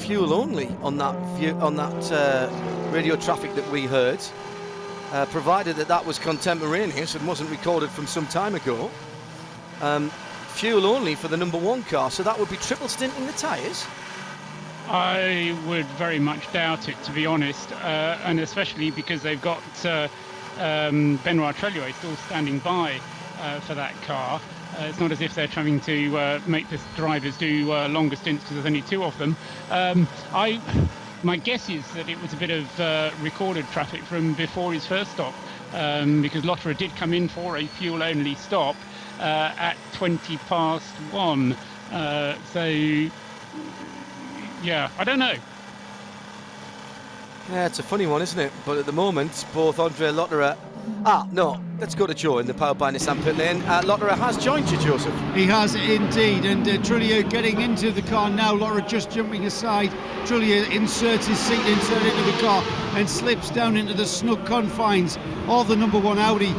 fuel only on that radio traffic that we heard, provided that was contemporaneous and wasn't recorded from some time ago. Fuel only for the number 1 car, so that would be triple stinting the tyres? I would very much doubt it, to be honest, and especially because they've got Benoit Treluet still standing by for that car. It's not as if they're trying to make the drivers do longer stints because there's only 2 of them. My guess is that it was a bit of recorded traffic from before his first stop, because Lotterer did come in for a fuel-only stop at 1:20. So, yeah, I don't know. Yeah, it's a funny one, isn't it? But at the moment, both Andre Lotterer... no, let's go to Joe in the powered by Nissan pit lane. Lotterer has joined you, Joseph. He has indeed, and Treluet getting into the car now. Lotterer just jumping aside. Treluet inserts his seat insert into the car and slips down into the snug confines of the number 1 Audi.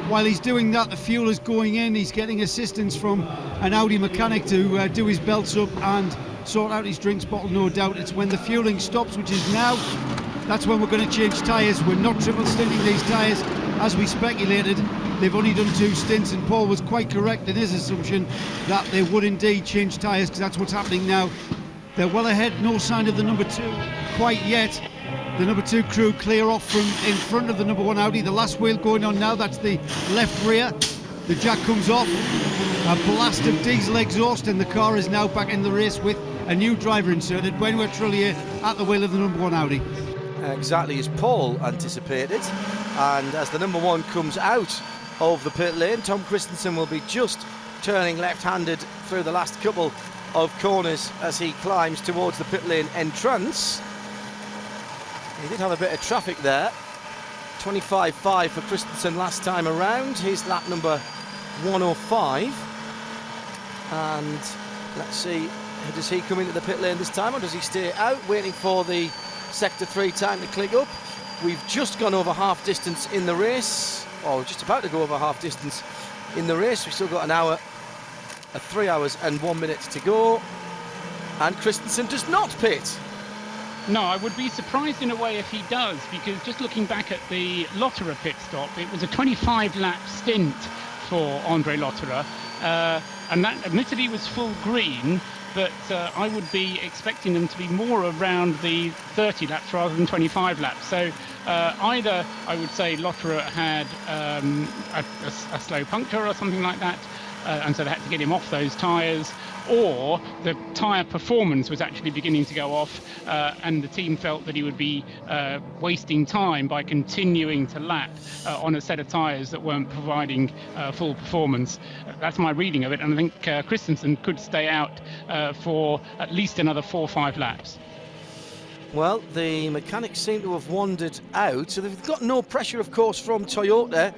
While he's doing that, the fuel is going in. He's getting assistance from an Audi mechanic to do his belts up and sort out his drinks bottle, no doubt. It's when the fueling stops, which is now, that's when we're going to change tyres. We're not triple stinting these tyres as we speculated. They've only done 2 stints, and Paul was quite correct in his assumption that they would indeed change tyres, because that's what's happening now. They're well ahead, no sign of the number 2 quite yet. The number 2 crew clear off from in front of the number 1 Audi. The last wheel going on now, that's the left rear. The jack comes off, a blast of diesel exhaust, and the car is now back in the race with a new driver inserted, Benoit Treluet at the wheel of the number 1 Audi. Exactly as Paul anticipated, and as the number 1 comes out of the pit lane, Tom Christensen will be just turning left-handed through the last couple of corners as he climbs towards the pit lane entrance. He did have a bit of traffic there. 25.5 for Christensen last time around. His lap number 105. And let's see, does he come into the pit lane this time, or does he stay out, waiting for the Sector 3 time to click up? We've just gone over half distance in the race, or just about to go over half distance in the race. We've still got an hour, 3 hours and 1 minute to go. And Christensen does not pit. No, I would be surprised in a way if he does, because just looking back at the Lotterer pit stop, it was a 25-lap stint for Andre Lotterer, and that admittedly was full green, but I would be expecting them to be more around the 30 laps rather than 25 laps. So either I would say Lotterer had a slow puncture or something like that, and so they had to get him off those tyres, or the tyre performance was actually beginning to go off, and the team felt that he would be wasting time by continuing to lap on a set of tyres that weren't providing full performance. That's my reading of it, and I think Christensen could stay out for at least another 4 or 5 laps. Well, the mechanics seem to have wandered out, so they've got no pressure, of course, from Toyota,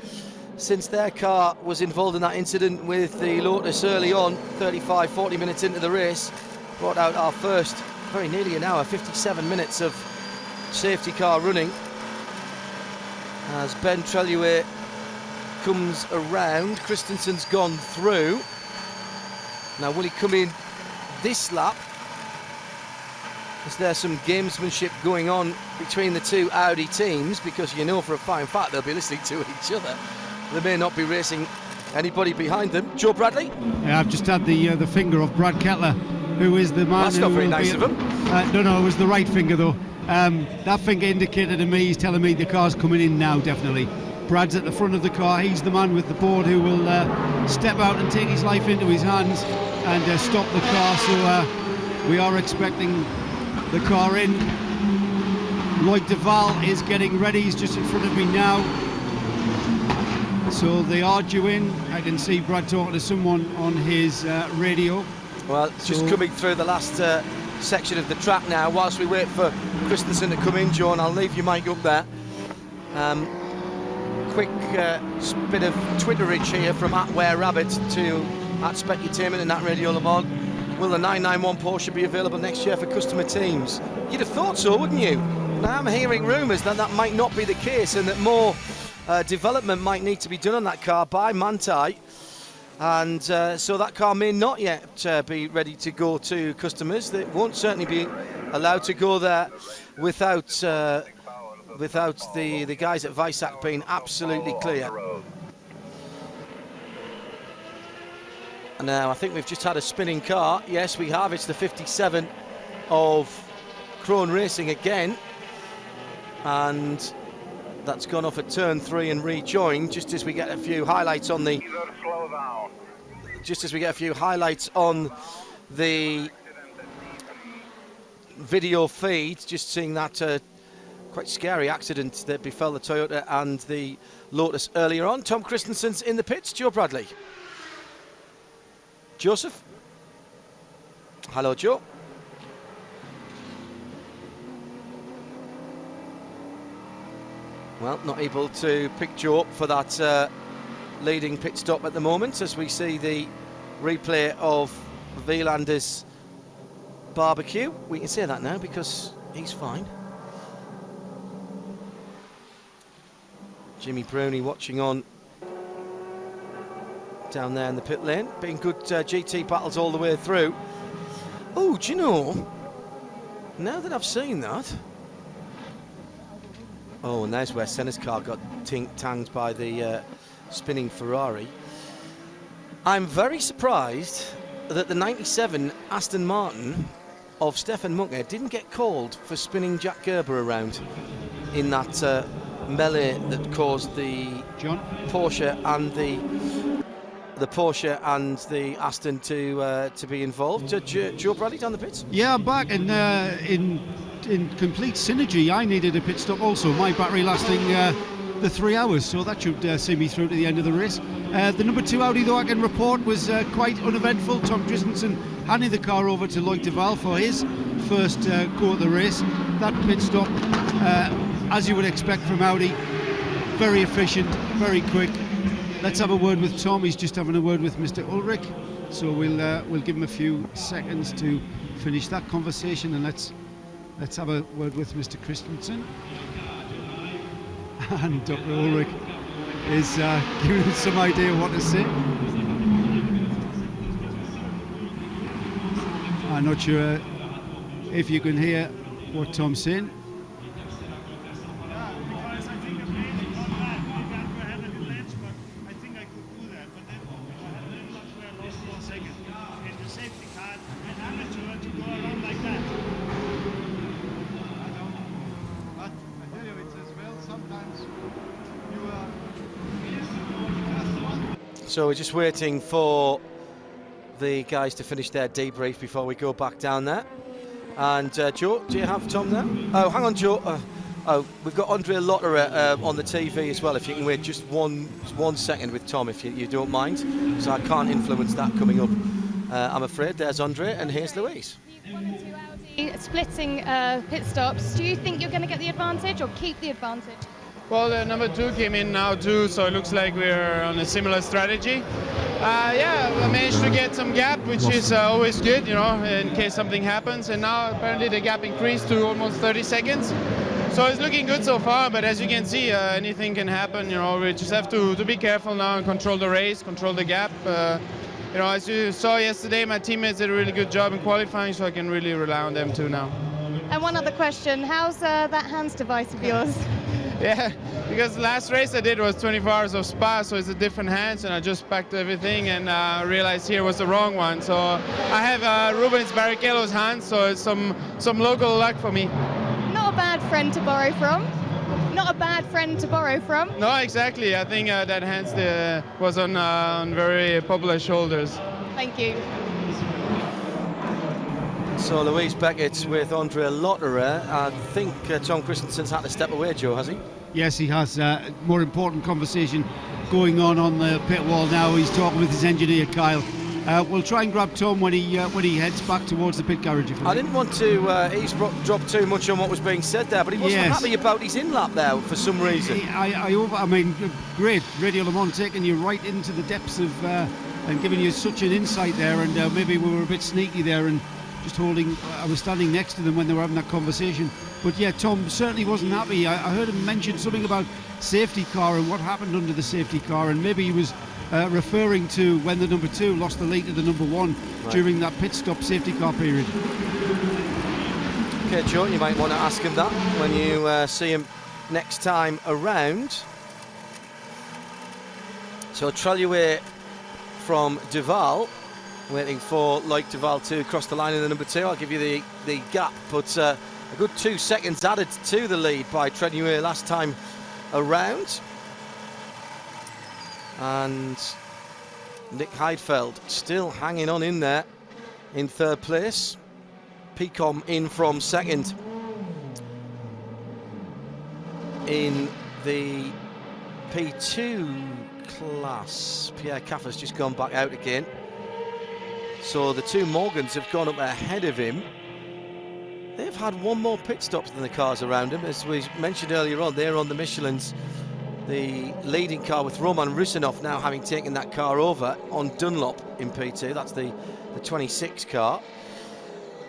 since their car was involved in that incident with the Lotus early on, 35-40 minutes into the race. Brought out our first, very nearly an hour, 57 minutes of safety car running. As Ben Treluet comes around, Christensen's gone through. Now, will he come in this lap? Is there some gamesmanship going on between the 2 Audi teams? Because you know for a fine fact they'll be listening to each other. They may not be racing anybody behind them. Joe Bradley? Yeah, I've just had the finger of Brad Kettler, who is the man. That's not very nice of him. No, it was the right finger though. That finger indicated to me, he's telling me the car's coming in now, definitely. Brad's at the front of the car. He's the man with the board who will step out and take his life into his hands and stop the car. So we are expecting the car in. Lloyd Duval is getting ready. He's just in front of me now. So they are due in. I can see Brad talking to someone on his radio. Well, just coming through the last section of the track now, whilst we wait for Christensen to come in, John, I'll leave your mic up there. Quick bit of Twitterage here from @WereRabbit to @Specutainment and @Radio Le Mans. Will the 991 Porsche be available next year for customer teams? You'd have thought so, wouldn't you? Now I'm hearing rumours that that might not be the case, and that more development might need to be done on that car by Manthey, and so that car may not yet be ready to go to customers. It won't certainly be allowed to go there without the guys at Visac being absolutely clear. And now I think we've just had a spinning car. Yes, we have. It's the 57 of Krone Racing again. And that's gone off at turn 3 and rejoined just as we get a few highlights on the video feed, just seeing that quite scary accident that befell the Toyota and the Lotus earlier on. Tom Christensen's in the pits. Joe Bradley. Joseph. Hello, Joe. Well, not able to pick Joe up for that leading pit stop at the moment, as we see the replay of Wielander's barbecue. We can say that now because he's fine. Jimmy Brownie watching on down there in the pit lane. Been good GT battles all the way through. Oh, do you know, now that I've seen that, oh, and there's where Senna's car got tanged by the spinning Ferrari. I'm very surprised that the 97 Aston Martin of Stefan Munger didn't get called for spinning Jack Gerber around in that melee that caused the Porsche and the Porsche and the Aston to be involved. Joe Bradley down the pits. Yeah, I'm back in complete synergy. I needed a pit stop also. My battery lasting the 3 hours, so that should see me through to the end of the race. The number 2 Audi, though, I can report, was quite uneventful. Tom Christensen handing the car over to Loic Duval for his first go at the race. That pit stop, as you would expect from Audi, very efficient, very quick. Let's have a word with Tom. He's just having a word with Mr. Ulrich, so we'll give him a few seconds to finish that conversation, and let's have a word with Mr. Christensen. And Dr. Ulrich is giving us some idea what to say. I'm not sure if you can hear what Tom's saying. So we're just waiting for the guys to finish their debrief before we go back down there. And Joe, do you have Tom there? Oh, hang on, Joe. Oh, we've got Andre Lotterer on the TV as well. If you can wait just one second with Tom, if you don't mind, because I can't influence that coming up. I'm afraid. There's Andre, and here's Louise. Splitting pit stops. Do you think you're going to get the advantage or keep the advantage? Well, the number 2 came in now too, so it looks like we're on a similar strategy. Yeah, I managed to get some gap, which is always good, you know, in case something happens. And now apparently the gap increased to almost 30 seconds. So it's looking good so far, but as you can see, anything can happen. You know, we just have to be careful now and control the race, control the gap. You know, as you saw yesterday, my teammates did a really good job in qualifying, so I can really rely on them too now. And one other question, how's that hands device of yours? Yeah, because the last race I did was 24 Hours of Spa, so it's a different hands, and I just packed everything and realized here was the wrong one. So I have Rubens Barrichello's hands, so it's some local luck for me. Not a bad friend to borrow from. Not a bad friend to borrow from. No, exactly. I think that hands was on very popular shoulders. Thank you. So Louise Beckett with Andre Lotterer. I think Tom Christensen's had to step away, Joe, has he? Yes, he has. More important conversation going on the pit wall now. He's talking with his engineer, Kyle. We'll try and grab Tom when he heads back towards the pit garage. I didn't want to eavesdrop too much on what was being said there, but he wasn't happy about his in-lap there for some reason. I mean, great. Radio Le Mans taking you right into the depths of and giving you such an insight there, and maybe we were a bit sneaky there and just I was standing next to them when they were having that conversation. But yeah, Tom certainly wasn't happy. I heard him mention something about safety car and what happened under the safety car, and maybe he was referring to when the number 2 lost the lead to the number 1 during that pit stop safety car period. Okay, Joe, you might want to ask him that when you see him next time around. So Trellier from Duval, waiting for Loic Duval to cross the line in the number 2. I'll give you the gap, but a good 2 seconds added to the lead by Trellier last time around. And Nick Heidfeld still hanging on in there in 3rd place. Pecom in from 2nd. In the P2 class, Pierre Caffer's just gone back out again. So the 2 Morgans have gone up ahead of him. They've had 1 more pit stop than the cars around him. As we mentioned earlier on, they're on the Michelins. The leading car with Roman Rusinov now having taken that car over on Dunlop in P2. That's the 26 car.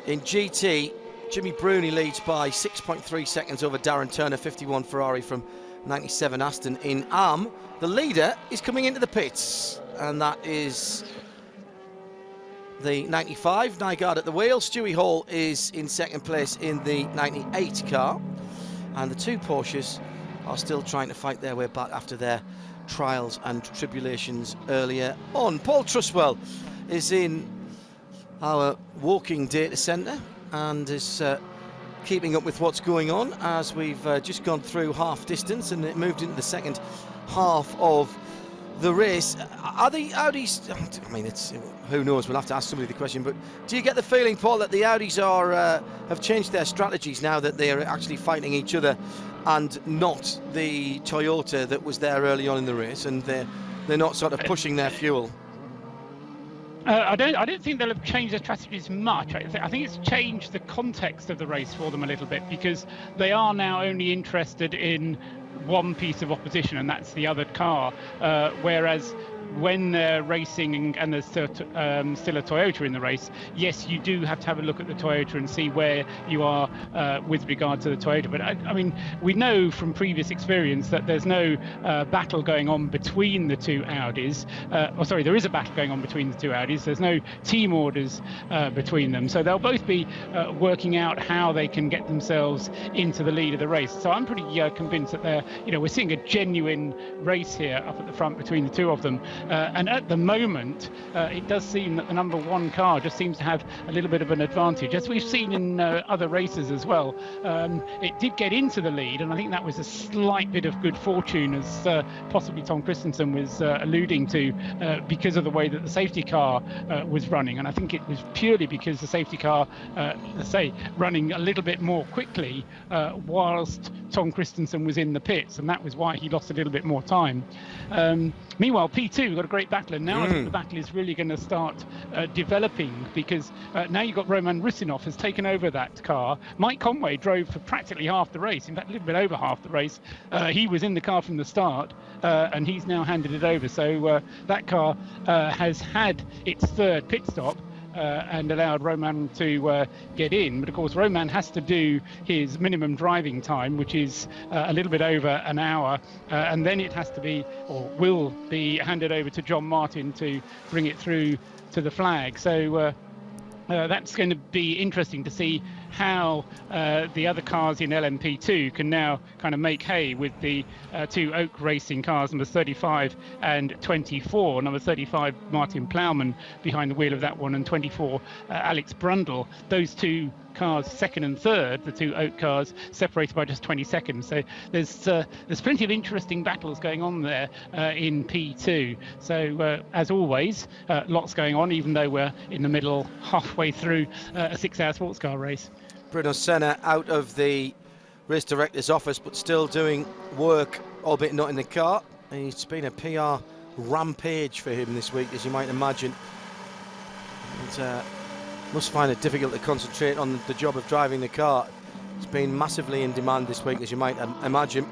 In GT, Jimmy Bruni leads by 6.3 seconds over Darren Turner, 51 Ferrari from 97 Aston. In AM, the leader is coming into the pits, and that is the 95, Nygaard at the wheel. Stewie Hall is in 2nd place in the 98 car, and the 2 Porsches are still trying to fight their way back after their trials and tribulations earlier on. Paul Truswell is in our walking data centre and is keeping up with what's going on as we've just gone through half distance and it moved into the second half of the race. Are the Audis, I mean, it's, who knows, we'll have to ask somebody the question, but do you get the feeling, Paul, that the Audis are have changed their strategies now that they're actually fighting each other and not the Toyota that was there early on in the race, and they're not sort of pushing their fuel? I don't think they'll have changed their strategies much. I think it's changed the context of the race for them a little bit, because they are now only interested in one piece of opposition, and that's the other car, whereas when they're racing and there's still a Toyota in the race, yes, you do have to have a look at the Toyota and see where you are with regard to the Toyota. But I mean, we know from previous experience that there's no battle going on between the 2 Audis. There is a battle going on between the 2 Audis. There's no team orders between them. So they'll both be working out how they can get themselves into the lead of the race. So I'm pretty convinced that we're seeing a genuine race here up at the front between the 2 of them. And at the moment, it does seem that the number 1 car just seems to have a little bit of an advantage, as we've seen in other races as well. It did get into the lead, and I think that was a slight bit of good fortune, as possibly Tom Christensen was alluding to, because of the way that the safety car was running. And I think it was purely because the safety car, running a little bit more quickly whilst Tom Christensen was in the pits, and that was why he lost a little bit more time. Meanwhile, P2, we've got a great battle, and now I think the battle is really going to start developing, because now you've got Roman Rusinov has taken over that car. Mike Conway drove for practically half the race, in fact a little bit over half the race. He was in the car from the start, and he's now handed it over. So that car has had its 3rd pit stop, and allowed Roman to get in. But of course, Roman has to do his minimum driving time, which is a little bit over an hour, and then it has to be, or will be, handed over to John Martin to bring it through to the flag. So that's going to be interesting to see how the other cars in LMP2 can now kind of make hay with the 2 Oak Racing cars, numbers 35 and 24. Number 35, Martin Plowman behind the wheel of that one, and 24, Alex Brundle. Those 2 cars, 2nd and 3rd, the 2 Oak cars, separated by just 20 seconds. So there's plenty of interesting battles going on there in P2. So as always, lots going on, even though we're in the middle, halfway through a 6-hour sports car race. Bruno Senna out of the race director's office, but still doing work, albeit not in the car. It's been a PR rampage for him this week, as you might imagine. And, must find it difficult to concentrate on the job of driving the car. It's been massively in demand this week, as you might imagine.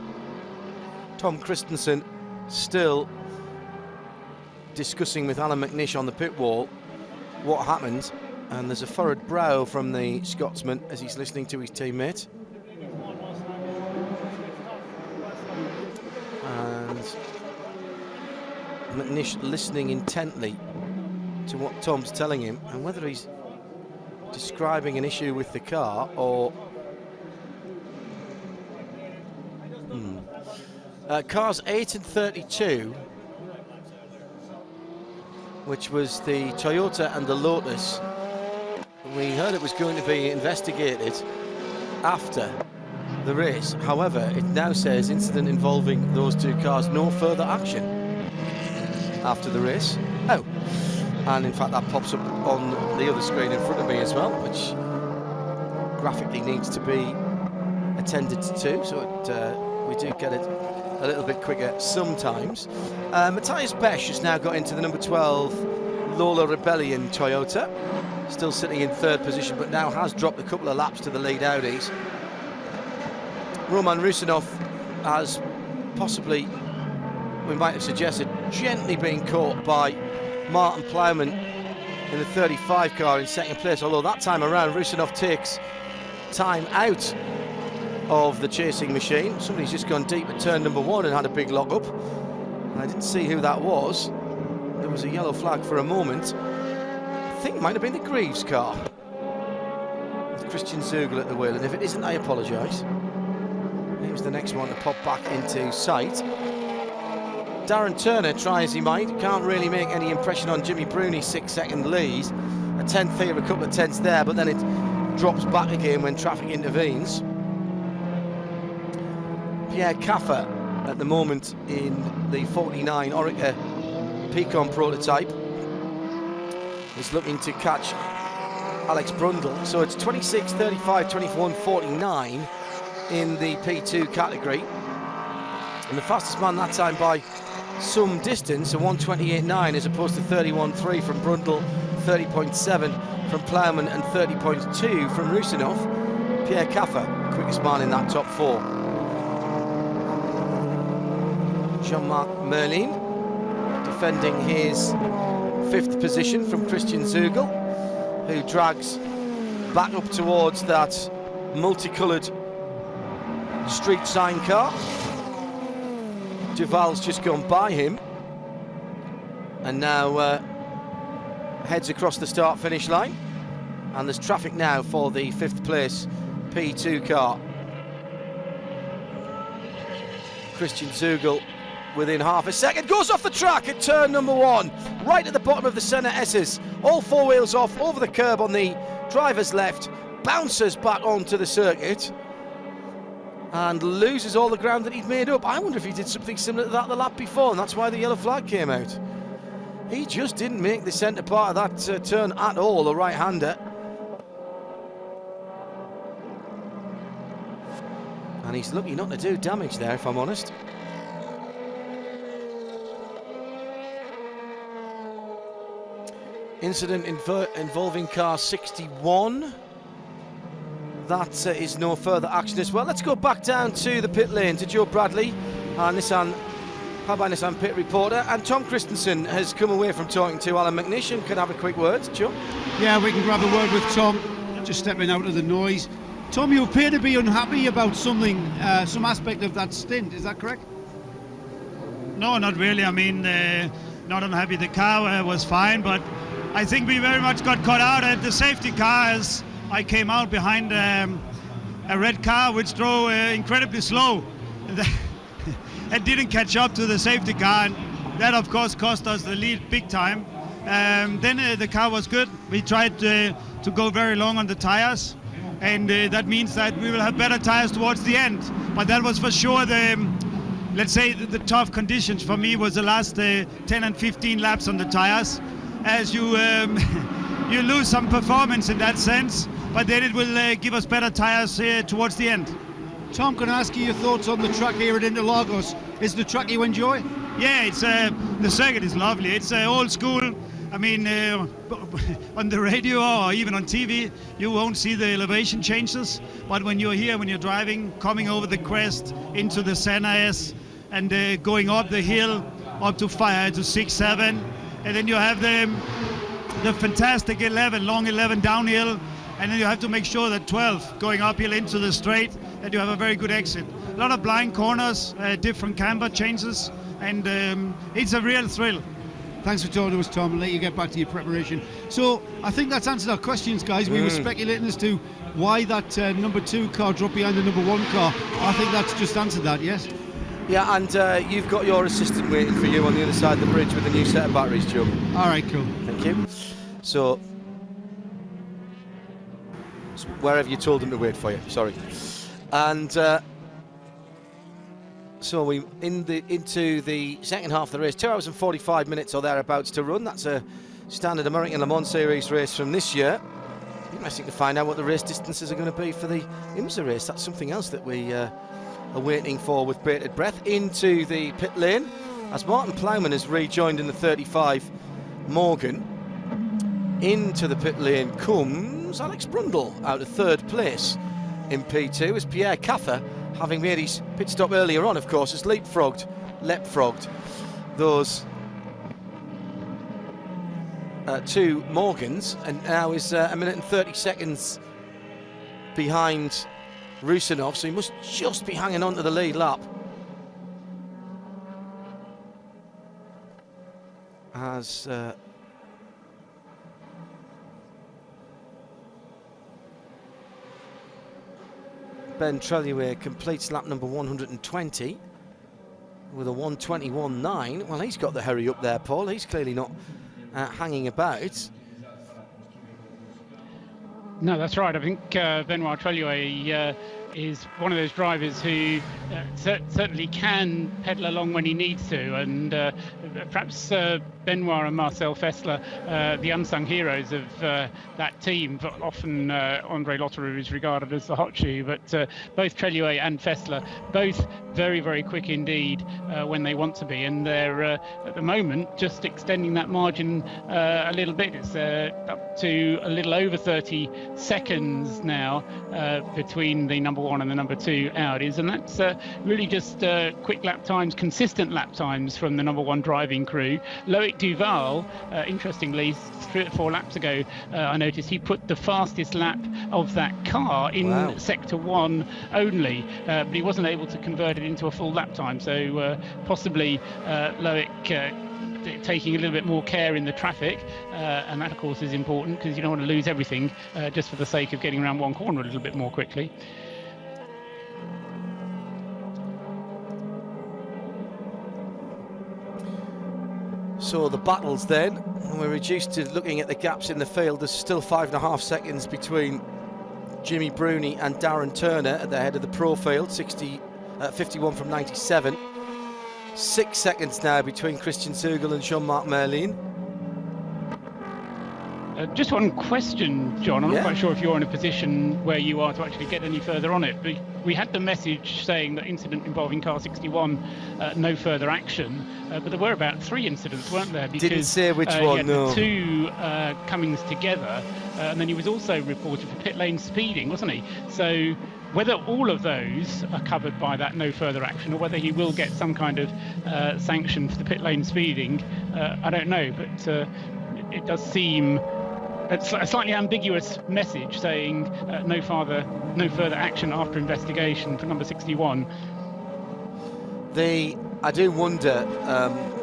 Tom Christensen still discussing with Alan McNish on the pit wall what happened, and there's a furrowed brow from the Scotsman as he's listening to his teammate. And McNish listening intently to what Tom's telling him, and whether he's describing an issue with the car or Cars 8 and 32, which was the Toyota and the Lotus. We heard it was going to be investigated after the race. However, it now says incident involving those two cars, no further action after the race. Oh, and in fact that pops up on the other screen in front of me as well, which graphically needs to be attended to, so we do get it a little bit quicker sometimes. Matthias Besch has now got into the number 12 Lola Rebellion Toyota, still sitting in third position, but now has dropped a couple of laps to the lead Audis. Roman Rusinov has possibly, we might have suggested, gently being caught by Martin Plowman in the 35 car in second place, although that time around Rusinov takes time out of the chasing machine. Somebody's just gone deep at turn number 1 and had a big lock up, and I didn't see who that was. There was a yellow flag for a moment. I think it might have been the Greaves car with Christian Zugel at the wheel, and if it isn't, I apologise. He was the next one to pop back into sight. Darren Turner, try as he might, can't really make any impression on Jimmy Bruni's 6-second lead. A tenth here, a couple of tenths there, but then it drops back again when traffic intervenes. Pierre Caffer at the moment in the 49 Orica Picon prototype is looking to catch Alex Brundle. So it's 26, 35, 21, 49 in the P2 category. And the fastest man that time by some distance, a 1:28.9 as opposed to 31.3 from Brundle, 30.7 from Plowman and 30.2 from Rusinov. Pierre Caffer, quickest man in that top 4. Jean-Marc Merlin defending his 5th position from Christian Zugel, who drags back up towards that multicoloured street sign car. Duval's just gone by him and now heads across the start-finish line, and there's traffic now for the 5th place P2 car. Christian Zugel within half a second, goes off the track at turn number 1, right at the bottom of the centre S's, all 4 wheels off, over the curb on the driver's left, bounces back onto the circuit and loses all the ground that he'd made up. I wonder if he did something similar to that the lap before, and that's why the yellow flag came out. He just didn't make the centre part of that turn at all, the right-hander. And he's lucky not to do damage there, if I'm honest. Incident involving car 61. That is no further action as well. Let's go back down to the pit lane to Joe Bradley, our Nissan pit reporter, and Tom Christensen has come away from talking to Alan McNish and can have a quick word. Joe? Yeah, we can grab a word with Tom, just stepping out of the noise. Tom, you appear to be unhappy about something, some aspect of that stint, is that correct? No, not really. I mean, not unhappy. The car was fine, but I think we very much got caught out at the safety car as I came out behind a red car which drove incredibly slow. It didn't catch up to the safety car, and that of course cost us the lead big time. Then the car was good. We tried to go very long on the tires, and that means that we will have better tires towards the end. But that was for sure let's say the tough conditions for me was the last 10 and 15 laps on the tires, as you you lose some performance in that sense, but then it will give us better tires towards the end. Tom, can I ask you your thoughts on the track here at Interlagos? Is the track you enjoy? Yeah, it's the circuit is lovely. It's old school. I mean, on the radio or even on TV, you won't see the elevation changes, but when you're here, when you're driving, coming over the crest into the Senna S and going up the hill up to 5 to 6, 7, and then you have the fantastic 11, long 11 downhill, and then you have to make sure that 12 going uphill into the straight, that you have a very good exit. A lot of blind corners, different camber changes, and it's a real thrill. Thanks for talking to us, Tom, and let you get back to your preparation. So I think that's answered our questions, guys. We were speculating as to why that number 2 car dropped behind the number 1 car. I think that's just answered that, yes? Yeah, and you've got your assistant waiting for you on the other side of the bridge with a new set of batteries, Joe. All right, cool. Thank you. So wherever you told them to wait for you, sorry. And so we into the second half of the race, 2 hours and 45 minutes or thereabouts to run. That's a standard American Le Mans Series race from this year. Interesting to find out what the race distances are going to be for the IMSA race. That's something else that we are waiting for with bated breath. Into the pit lane as Martin Plowman has rejoined in the 35 Morgan. Into the pit lane comes Alex Brundle out of third place in P2 as Pierre Caffer, having made his pit stop earlier on, of course, has leapfrogged those two Morgans, and now is a minute and 30 seconds behind Rusinov, so he must just be hanging on to the lead lap. As Ben Trellier completes lap number 120 with a 121.9. Well, he's got the hurry up there, Paul. He's clearly not hanging about. No, that's right. I think Benoit Trellier is one of those drivers who certainly can pedal along when he needs to, and perhaps Benoit and Marcel Fessler, the unsung heroes of that team. Often André Lotterer is regarded as the hot shoe, but both Trellier and Fessler, both very, very quick indeed when they want to be, and they're at the moment just extending that margin a little bit. It's up to a little over 30 seconds now between the number 1 and the number 2 Audis, and that's really just quick lap times, consistent lap times from the number 1 driving crew. Loic Duval, interestingly, 3 or 4 laps ago, I noticed he put the fastest lap of that car in sector 1 only, but he wasn't able to convert it into a full lap time, so possibly Loic taking a little bit more care in the traffic, and that of course is important because you don't want to lose everything just for the sake of getting around one corner a little bit more quickly. So the battles then, we're reduced to looking at the gaps in the field. There's still 5.5 seconds between Jimmy Bruni and Darren Turner at the head of the pro field, 51 from 97. 6 seconds now between Christian Zugel and Jean-Marc Merlin. Just one question, John. I'm not quite sure if you're in a position where you are to actually get any further on it. But we had the message saying that incident involving car 61, no further action. But there were about 3 incidents, weren't there? Because, didn't say which one, no. The 2 Cummings together, and then he was also reported for pit lane speeding, wasn't he? So whether all of those are covered by that no further action, or whether he will get some kind of sanction for the pit lane speeding, I don't know. But it does seem it's a slightly ambiguous message saying no further action after investigation for number 61. I do wonder,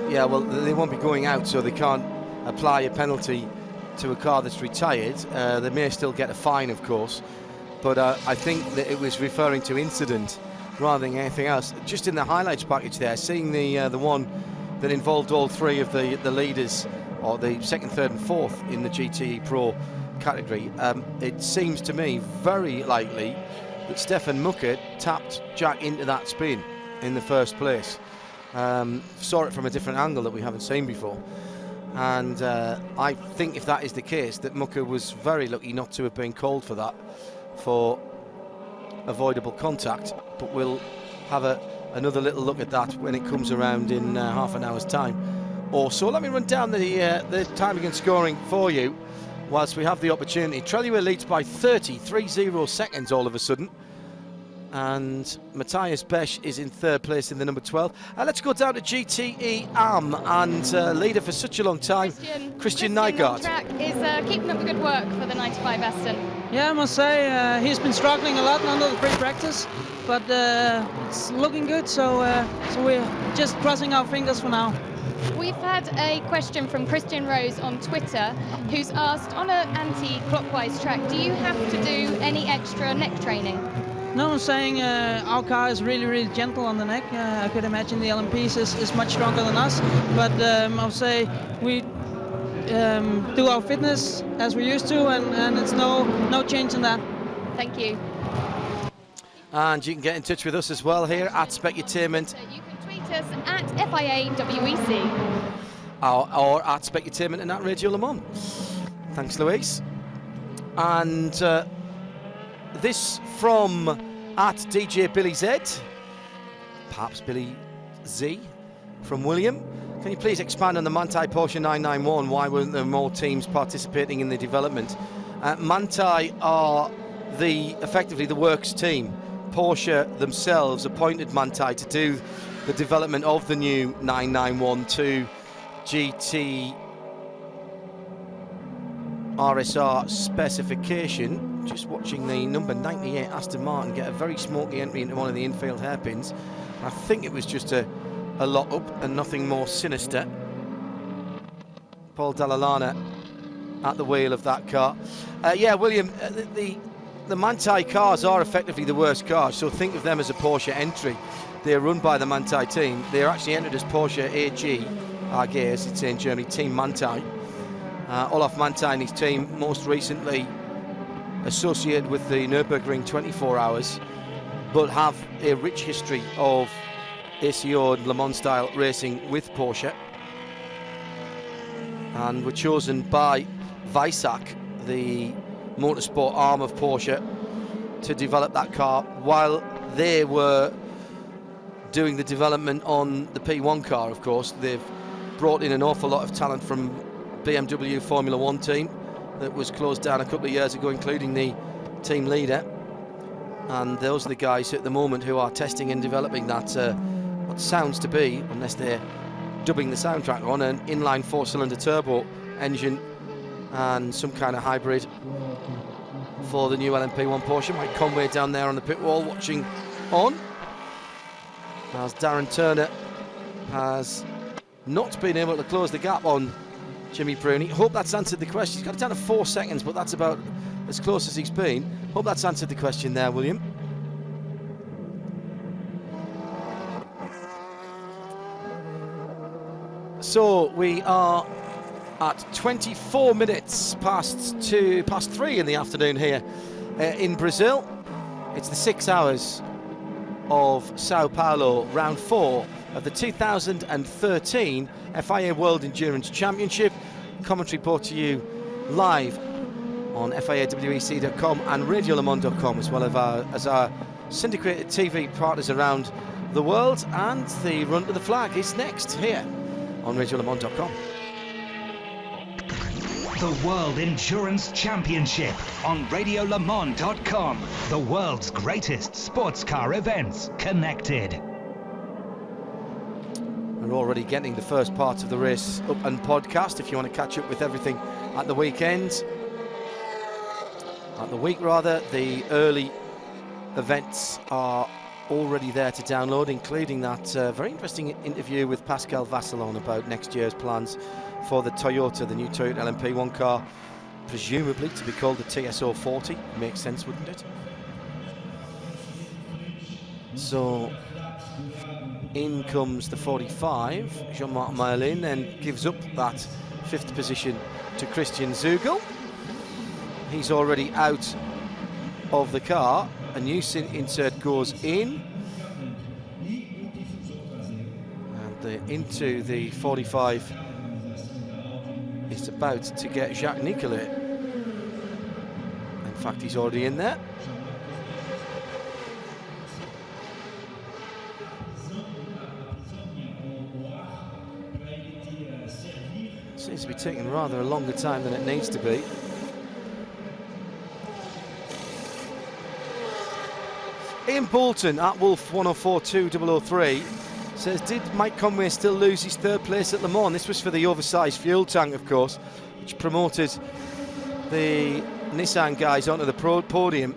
well, they won't be going out, so they can't apply a penalty to a car that's retired. They may still get a fine, of course, but I think that it was referring to incident rather than anything else. Just in the highlights package there, seeing the one that involved all 3 of the leaders, or the 2nd, 3rd and 4th in the GTE Pro category, it seems to me very likely that Stefan Mucker tapped Jack into that spin in the first place. Saw it from a different angle that we haven't seen before, and I think if that is the case, that Mucker was very lucky not to have been called for that, for avoidable contact. But we'll have another little look at that when it comes around in half an hour's time or so. Let me run down the timing and scoring for you whilst we have the opportunity. Trellier leads by 30 seconds all of a sudden, and Matthias Besch is in 3rd place in the number 12. Let's go down to GTE AM and leader for such a long time, Christian Nygaard. Track is keeping up the good work for the 95 Aston. Yeah, I must say he's been struggling a lot under the pre-practice, but it's looking good, so we're just crossing our fingers for now. We've had a question from Christian Rose on Twitter, who's asked, on an anti-clockwise track, do you have to do any extra neck training? No, I'm saying our car is really, really gentle on the neck. I could imagine the LMPs is much stronger than us, but I'll say we do our fitness as we used to, and it's no change in that. Thank you. And you can get in touch with us as well here at Specutainment. You can tweet us at FIA WEC. Or at Specutainment and at Radio Le Mans. Thanks, Louise. And this from at DJ Billy Z, perhaps Billy Z, from William. Can you please expand on the Manthey Porsche 991? Why weren't there more teams participating in the development? Manthey are effectively the works team. Porsche themselves appointed Manthey to do the development of the new 991 GT RSR specification. Just watching the number 98 Aston Martin get a very smoky entry into one of the infield hairpins. I think it was just a lock-up and nothing more sinister. Paul Dall'Anna at the wheel of that car. Yeah, William, the Manthey cars are effectively the worst cars, so think of them as a Porsche entry. They're run by the Manthey team. They're actually entered as Porsche AG as it's in Germany, Team Manthey. Olaf Manthey and his team most recently associated with the Nürburgring 24 hours, but have a rich history of ACO and Le Mans style racing with Porsche, and were chosen by Weissach, the motorsport arm of Porsche, to develop that car while they were doing the development on the P1 car. Of course, they've brought in an awful lot of talent from BMW Formula 1 team that was closed down a couple of years ago, including the team leader, and those are the guys at the moment who are testing and developing that what sounds to be, unless they're dubbing the soundtrack on, an inline 4-cylinder turbo engine and some kind of hybrid for the new LMP1 Porsche. Mike Conway down there on the pit wall watching on, as Darren Turner has not been able to close the gap on Jimmy Bruni. Hope that's answered the question. He's got it down to 4 seconds, but that's about as close as he's been. Hope that's answered the question there, William. So we are at 24 minutes past 3 in the afternoon here in Brazil. It's the 6 hours of Sao Paulo, round 4 of the 2013 FIA World Endurance Championship. Commentary brought to you live on FIAWEC.com and RadioLeMans.com, as well as our syndicated TV partners around the world. And the run to the flag is next here on RadioLeMans.com. The World Endurance Championship on RadioLeMans.com. The world's greatest sports car events connected. We're already getting the first part of the race up and podcast if you want to catch up with everything at the weekend. At the week, rather, the early events are already there to download, including that very interesting interview with Pascal Vasselon about next year's plans for the Toyota, the new Toyota LMP1 car, presumably to be called the TSO40. Makes sense, wouldn't it? So in comes the 45, Jean-Marc Mayerlin, then gives up that 5th position to Christian Zugel. He's already out of the car. A new insert goes in, and into the 45 is about to get Jacques Nicolet. In fact, he's already in there. Seems to be taking rather a longer time than it needs to be. Ian Bolton at Wolf1042 says, did Mike Conway still lose his 3rd place at Le Mans? This was for the oversized fuel tank, of course, which promoted the Nissan guys onto the podium.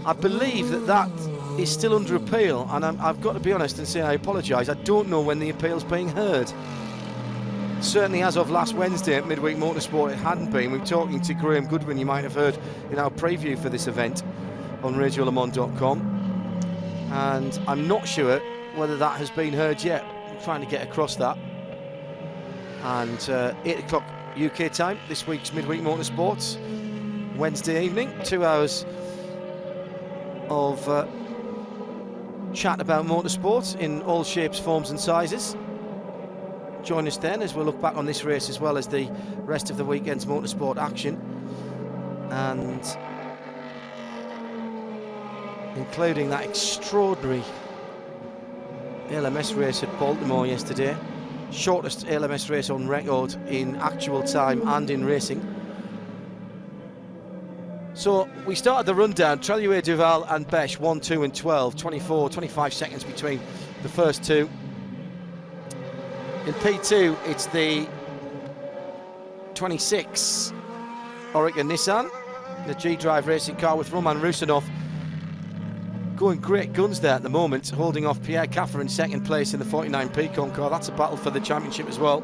I believe that is still under appeal, and I've got to be honest and say I apologise. I don't know when the appeal's being heard. Certainly as of last Wednesday at Midweek Motorsport it hadn't been. We were talking to Graham Goodwin, you might have heard in our preview for this event on RadioLeMans.com. and I'm not sure whether that has been heard yet. I'm trying to get across that. And 8 o'clock UK time, this week's Midweek Motorsports, Wednesday evening, 2 hours of chat about motorsport in all shapes, forms and sizes. Join us then as we'll look back on this race as well as the rest of the weekend's motorsport action, and including that extraordinary ALMS race at Baltimore yesterday, shortest ALMS race on record in actual time and in racing. So we started the rundown, Trellier, Duval and Besh, 1, 2 and 12, 24, 25 seconds between the first two. In P2, it's the 26 Oreca Nissan, the G-Drive racing car with Roman Rusinov going great guns there at the moment, holding off Pierre Caffer in second place in the 49 Picon car. That's a battle for the championship as well.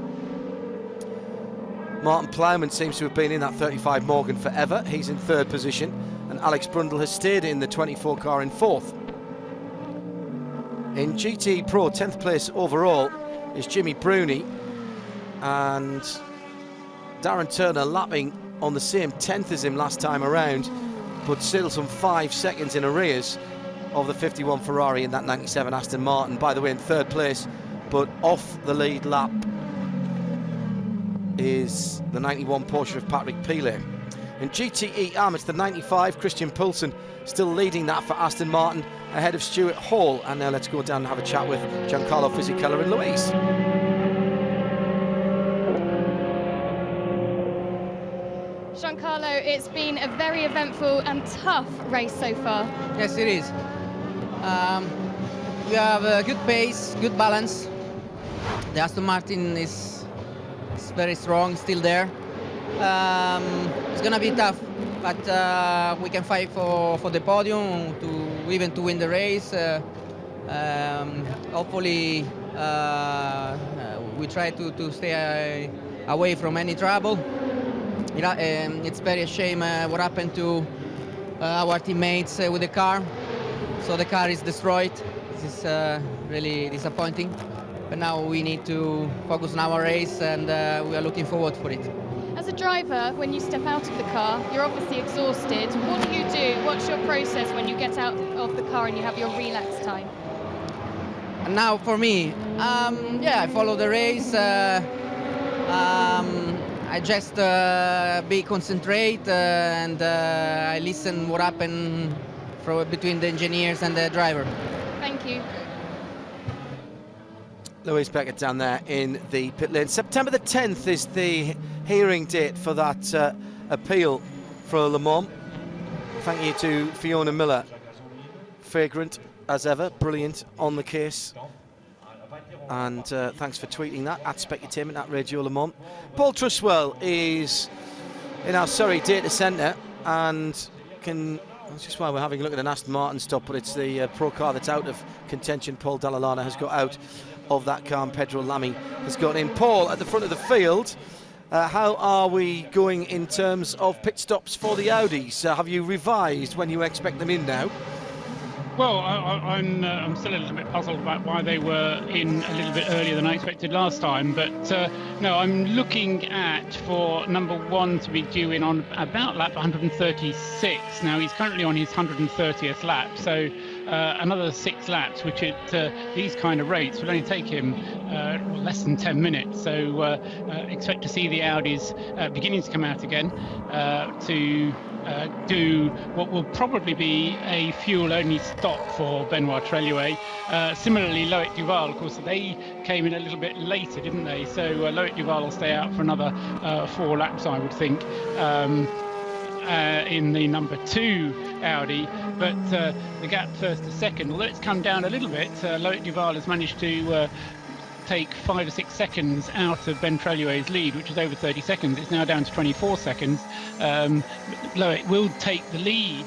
Martin Plowman seems to have been in that 35 Morgan forever. He's in third position, and Alex Brundle has stayed in the 24 car in fourth. In GT Pro, 10th place overall is Jimmy Bruni, and Darren Turner lapping on the same 10th as him last time around, but still some 5 seconds in arrears of the 51 Ferrari and that 97 Aston Martin. By the way, in third place, but off the lead lap, is the 91 Porsche of Patrick Pilet. In GTE AM, it's the 95 Christian Poulsen still leading that for Aston Martin ahead of Stuart Hall. And now let's go down and have a chat with Giancarlo Fisichella and Louise. Giancarlo, it's been a very eventful and tough race so far. Yes, it is. We have a good pace, good balance. The Aston Martin is very strong, still there. It's gonna be tough, but we can fight for the podium, to win the race. Hopefully, we try to stay away from any trouble. It's very a shame what happened to our teammates with the car. So the car is destroyed. This is really disappointing. But now we need to focus on our race, and we are looking forward for it. As a driver, when you step out of the car, you're obviously exhausted. What do you do? What's your process when you get out of the car and you have your relax time? And now for me, I follow the race. I just be concentrate and I listen what happened between the engineers and the driver. Thank you. Louise Beckett down there in the pit lane. September the 10th is the hearing date for that appeal for Le Mans. Thank you to Fiona Miller. Fragrant as ever, brilliant on the case. And thanks for tweeting that at Specutainment at Radio Le Mans. Paul Truswell is in our Surrey data centre, and that's just why we're having a look at an Aston Martin stop, but it's the pro car that's out of contention. Paul Dall'Anna has got out of that car, and Pedro Lamy has got in. Paul, at the front of the field, how are we going in terms of pit stops for the Audis? Have you revised when you expect them in now? Well, I'm still a little bit puzzled about why they were in a little bit earlier than I expected last time. But no, I'm looking at for number one to be due in on about lap 136. Now, he's currently on his 130th lap. So another 6 laps, which at these kind of rates will only take him less than 10 minutes. So expect to see the Audis beginning to come out again to do what will probably be a fuel-only stop for Benoit Trellier. Similarly, Loic Duval, of course, they came in a little bit later, didn't they? So Loic Duval will stay out for another 4 laps, I would think, in the number 2 Audi. But the gap first to second, although it's come down a little bit, Loic Duval has managed to take 5 or 6 seconds out of Ben Trellier's lead, which is over 30 seconds. It's now down to 24 seconds. Loic will take the lead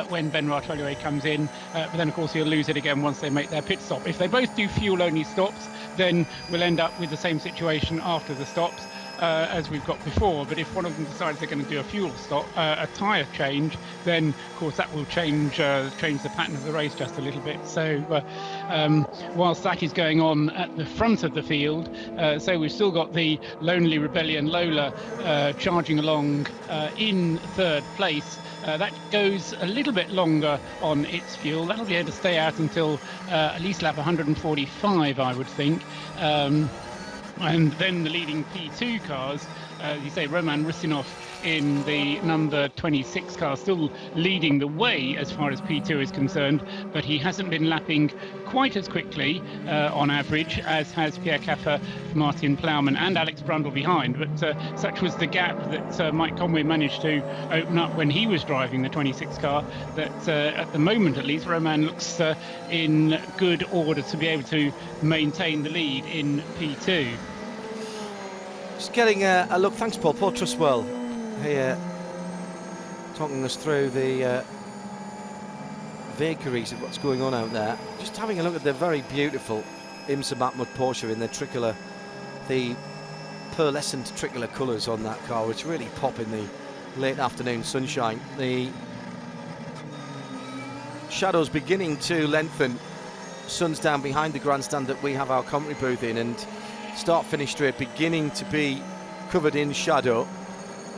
when Benoit Trellier comes in, but then of course he'll lose it again once they make their pit stop. If they both do fuel-only stops, then we'll end up with the same situation after the stops. as we've got before, but if one of them decides they're going to do a fuel stop, a tyre change, then of course that will change the pattern of the race just a little bit. So whilst that is going on at the front of the field, so we've still got the Lonely Rebellion Lola charging along in third place. That goes a little bit longer on its fuel. That'll be able to stay out until at least lap 145, I would think. And then the leading P2 cars, you say Roman Rusinov in the number 26 car, still leading the way as far as P2 is concerned, but he hasn't been lapping quite as quickly on average as has Pierre Caffer, Martin Plowman and Alex Brundle behind. But such was the gap that Mike Conway managed to open up when he was driving the 26 car, that at the moment at least Roman looks in good order to be able to maintain the lead in P2. Just getting a look. Thanks, Paul. Paul Trustwell here talking us through the vagaries of what's going on out there. Just having a look at the very beautiful IMSA Matmut Porsche in the tricolour, the pearlescent tricolour colours on that car, which really pop in the late afternoon sunshine. The shadows beginning to lengthen. Sun's down behind the grandstand that we have our commentary booth in, and start-finish straight beginning to be covered in shadow.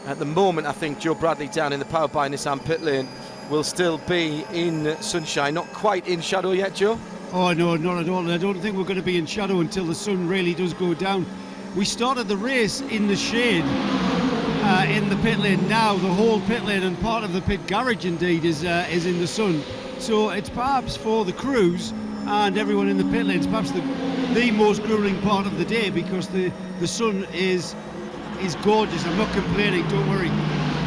At the moment, I think Joe Bradley down in the powered by Nissan pit lane will still be in sunshine, not quite in shadow yet, Joe? Oh no, not at all. I don't think we're going to be in shadow until the sun really does go down. We started the race in the shade in the pit lane. Now the whole pit lane and part of the pit garage indeed is in the sun. So it's perhaps for the crews and everyone in the pit lanes, perhaps the most grueling part of the day, because the sun is gorgeous. I'm not complaining, don't worry.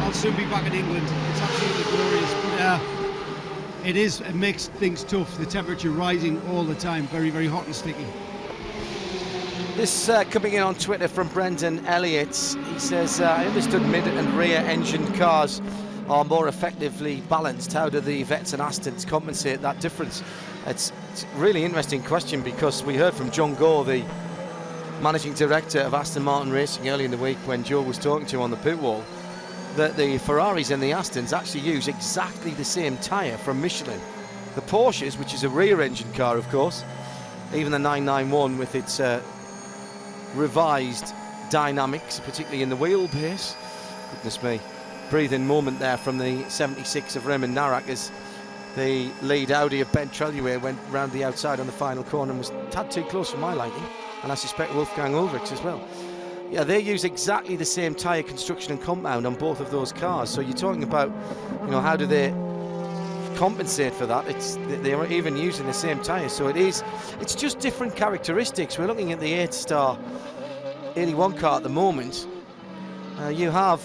I'll soon be back in England. It's absolutely glorious, but it makes things tough. The temperature rising all the time, very, very hot and sticky. This coming in on Twitter from Brendan Elliott. He says, I understood mid and rear engine cars are more effectively balanced. How do the Vets and Astons compensate that difference? It's a really interesting question, because we heard from John Gore, the managing director of Aston Martin Racing, early in the week when Joe was talking to him on the pit wall, that the Ferraris and the Astons actually use exactly the same tyre from Michelin. The Porsches, which is a rear engine car of course, even the 991 with its revised dynamics, particularly in the wheelbase. Goodness me, breathing moment there from the 76 of Raymond Narak as the lead Audi of Ben Treluer went round the outside on the final corner and was a tad too close for my liking, and I suspect Wolfgang Ulrichs as well. Yeah, they use exactly the same tyre construction and compound on both of those cars. So you're talking about, you know, how do they compensate for that? They are even using the same tyres, so it's just different characteristics. We're looking at the 8-star 81 car at the moment. You have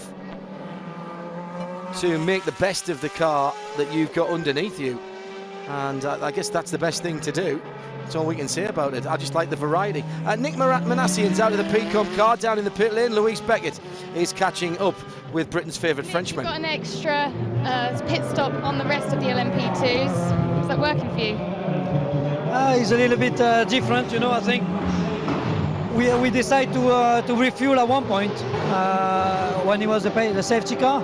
to make the best of the car that you've got underneath you, and I guess that's the best thing to do. That's all we can say about it. I just like the variety. Nick Manassian's out of the P-Comp car down in the pit lane. Louise Beckett is catching up with Britain's favourite Frenchman. You've got an extra pit stop on the rest of the LMP2s. Is that working for you? It's a little bit different, you know. I think we decided to refuel at one point when it was the safety car.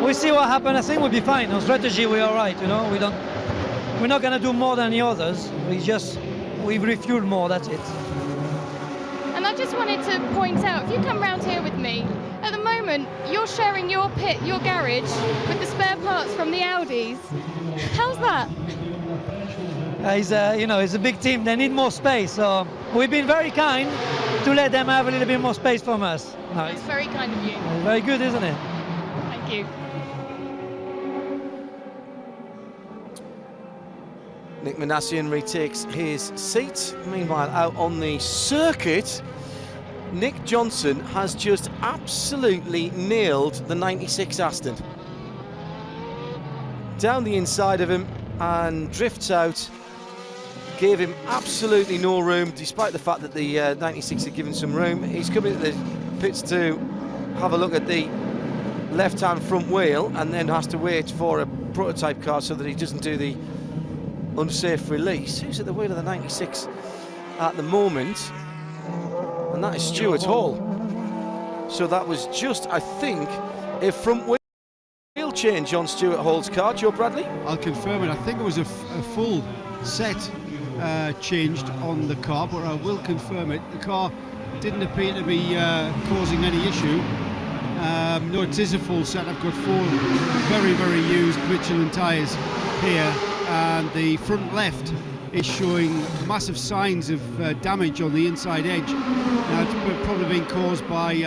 We'll see what happens. I think we'll be fine. On strategy, we're all right, you know. We're not going to do more than the others. We refuel more, that's it. And I just wanted to point out, if you come round here with me, at the moment, you're sharing your pit, your garage, with the spare parts from the Audis. How's that? It's a big team. They need more space. So we've been very kind to let them have a little bit more space from us. No, it's very kind of you. Very good, isn't it? Thank you. Nick Manassian retakes his seat. Meanwhile, out on the circuit, Nick Johnson has just absolutely nailed the 96 Aston. Down the inside of him and drifts out. Gave him absolutely no room, despite the fact that the 96 had given some room. He's coming to the pits to have a look at the left-hand front wheel, and then has to wait for a prototype car so that he doesn't do the unsafe release. Who's at the wheel of the 96 at the moment? And that is Stuart Hall. So that was just, I think, a front wheel change on Stuart Hall's car. Joe Bradley? I'll confirm it. I think it was a full set changed on the car, but I will confirm it. The car didn't appear to be causing any issue. No, it is a full set. I've got 4 very, very used Michelin tyres here, and the front left is showing massive signs of damage on the inside edge. Now, it's probably been caused by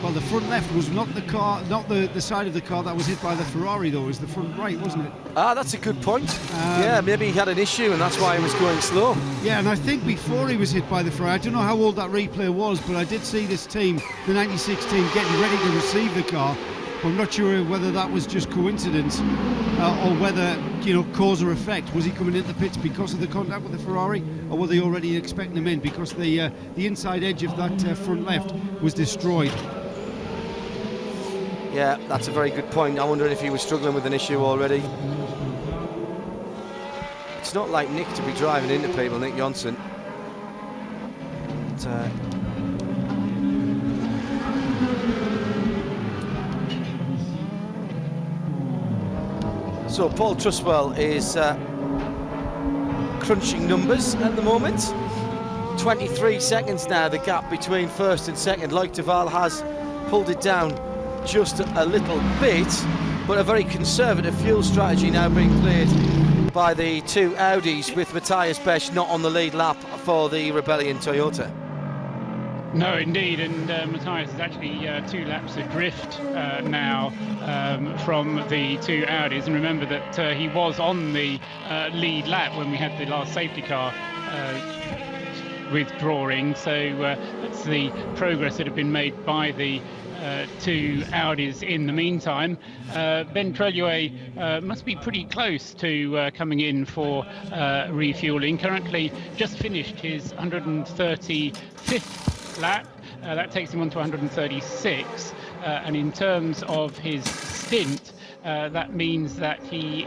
well, the front left was not the car, not the side of the car that was hit by the Ferrari, though. It was the front right, wasn't it? Ah, that's a good point. Yeah, maybe he had an issue and that's why he was going slow. Yeah, and I think before he was hit by the Ferrari, I don't know how old that replay was, but I did see this team, the 96 team, getting ready to receive the car. I'm not sure whether that was just coincidence or whether, you know, cause or effect. Was he coming into the pits because of the contact with the Ferrari, or were they already expecting him in because the inside edge of that front left was destroyed? Yeah, that's a very good point. I'm wondering if he was struggling with an issue already. It's not like Nick to be driving into people, Nick Johnson. But, so Paul Truswell is crunching numbers at the moment. 23 seconds now, the gap between first and second. Loic Duval has pulled it down just a little bit, but a very conservative fuel strategy now being played by the 2 Audis, with Matthias Besch not on the lead lap for the Rebellion Toyota. No, indeed, and Matthias is actually 2 laps adrift now from the 2 Audis, and remember that he was on the lead lap when we had the last safety car withdrawing, so that's the progress that had been made by the 2 Audis in the meantime. Ben Treluet must be pretty close to coming in for refueling. Currently just finished his 135th lap. That takes him on to 136. And in terms of his stint, that means that he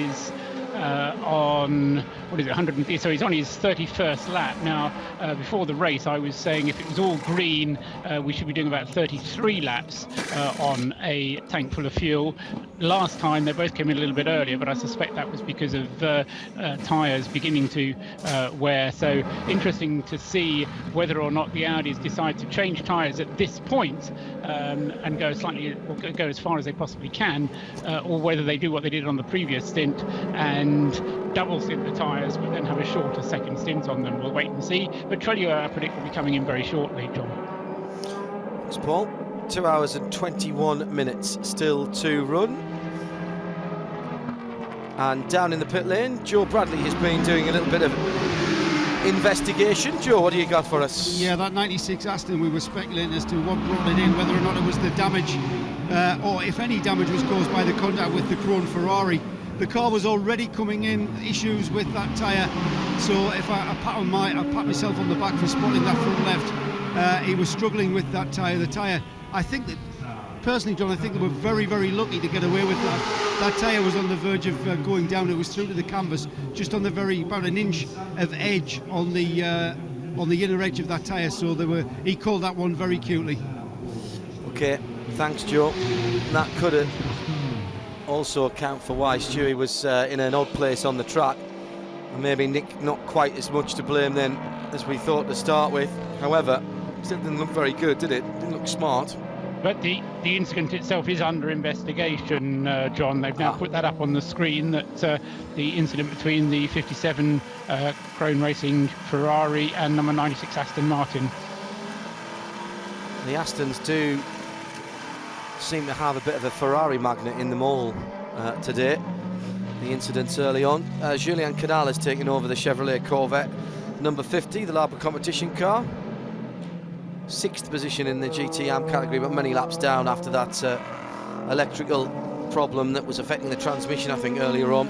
is on, what is it, 100, so he's on his 31st lap. Now, before the race, I was saying if it was all green, we should be doing about 33 laps on a tank full of fuel. Last time, they both came in a little bit earlier, but I suspect that was because of tyres beginning to wear. So interesting to see whether or not the Audis decide to change tyres at this point and go slightly, or go as far as they possibly can, or whether they do what they did on the previous stint and double stint the tyres, but then have a shorter second stint on them. We'll wait and see. But Treluet, I predict, will be coming in very shortly, John. Thanks, Paul. 2 hours and 21 minutes still to run. And down in the pit lane, Joe Bradley has been doing a little bit of investigation. Joe, what do you got for us? Yeah, that 96 Aston, we were speculating as to what brought it in, whether or not it was the damage, or if any damage was caused by the contact with the Chrome Ferrari. The car was already coming in issues with that tyre, so if I pat myself on the back for spotting that front left. He was struggling with that tyre. The tyre, I think that, personally, John, I think they were very, very lucky to get away with that. That tyre was on the verge of going down. It was through to the canvas, just on the about an inch of edge on the inner edge of that tyre. So he called that one very cutely. Okay, thanks, Joe. That could have also account for why Stewie was in an odd place on the track, and maybe Nick not quite as much to blame then as we thought to start with. However, it still didn't look very good, did it? Didn't look smart. But the incident itself is under investigation, John. They've now put that up on the screen, that the incident between the 57 Krone Racing Ferrari and number 96 Aston Martin. The Astons do seem to have a bit of a Ferrari magnet in them all today. The incidents early on. Julien Canal has taken over the Chevrolet Corvette number 50, the Labour competition car. 6th position in the GTM category, but many laps down after that electrical problem that was affecting the transmission, I think, earlier on.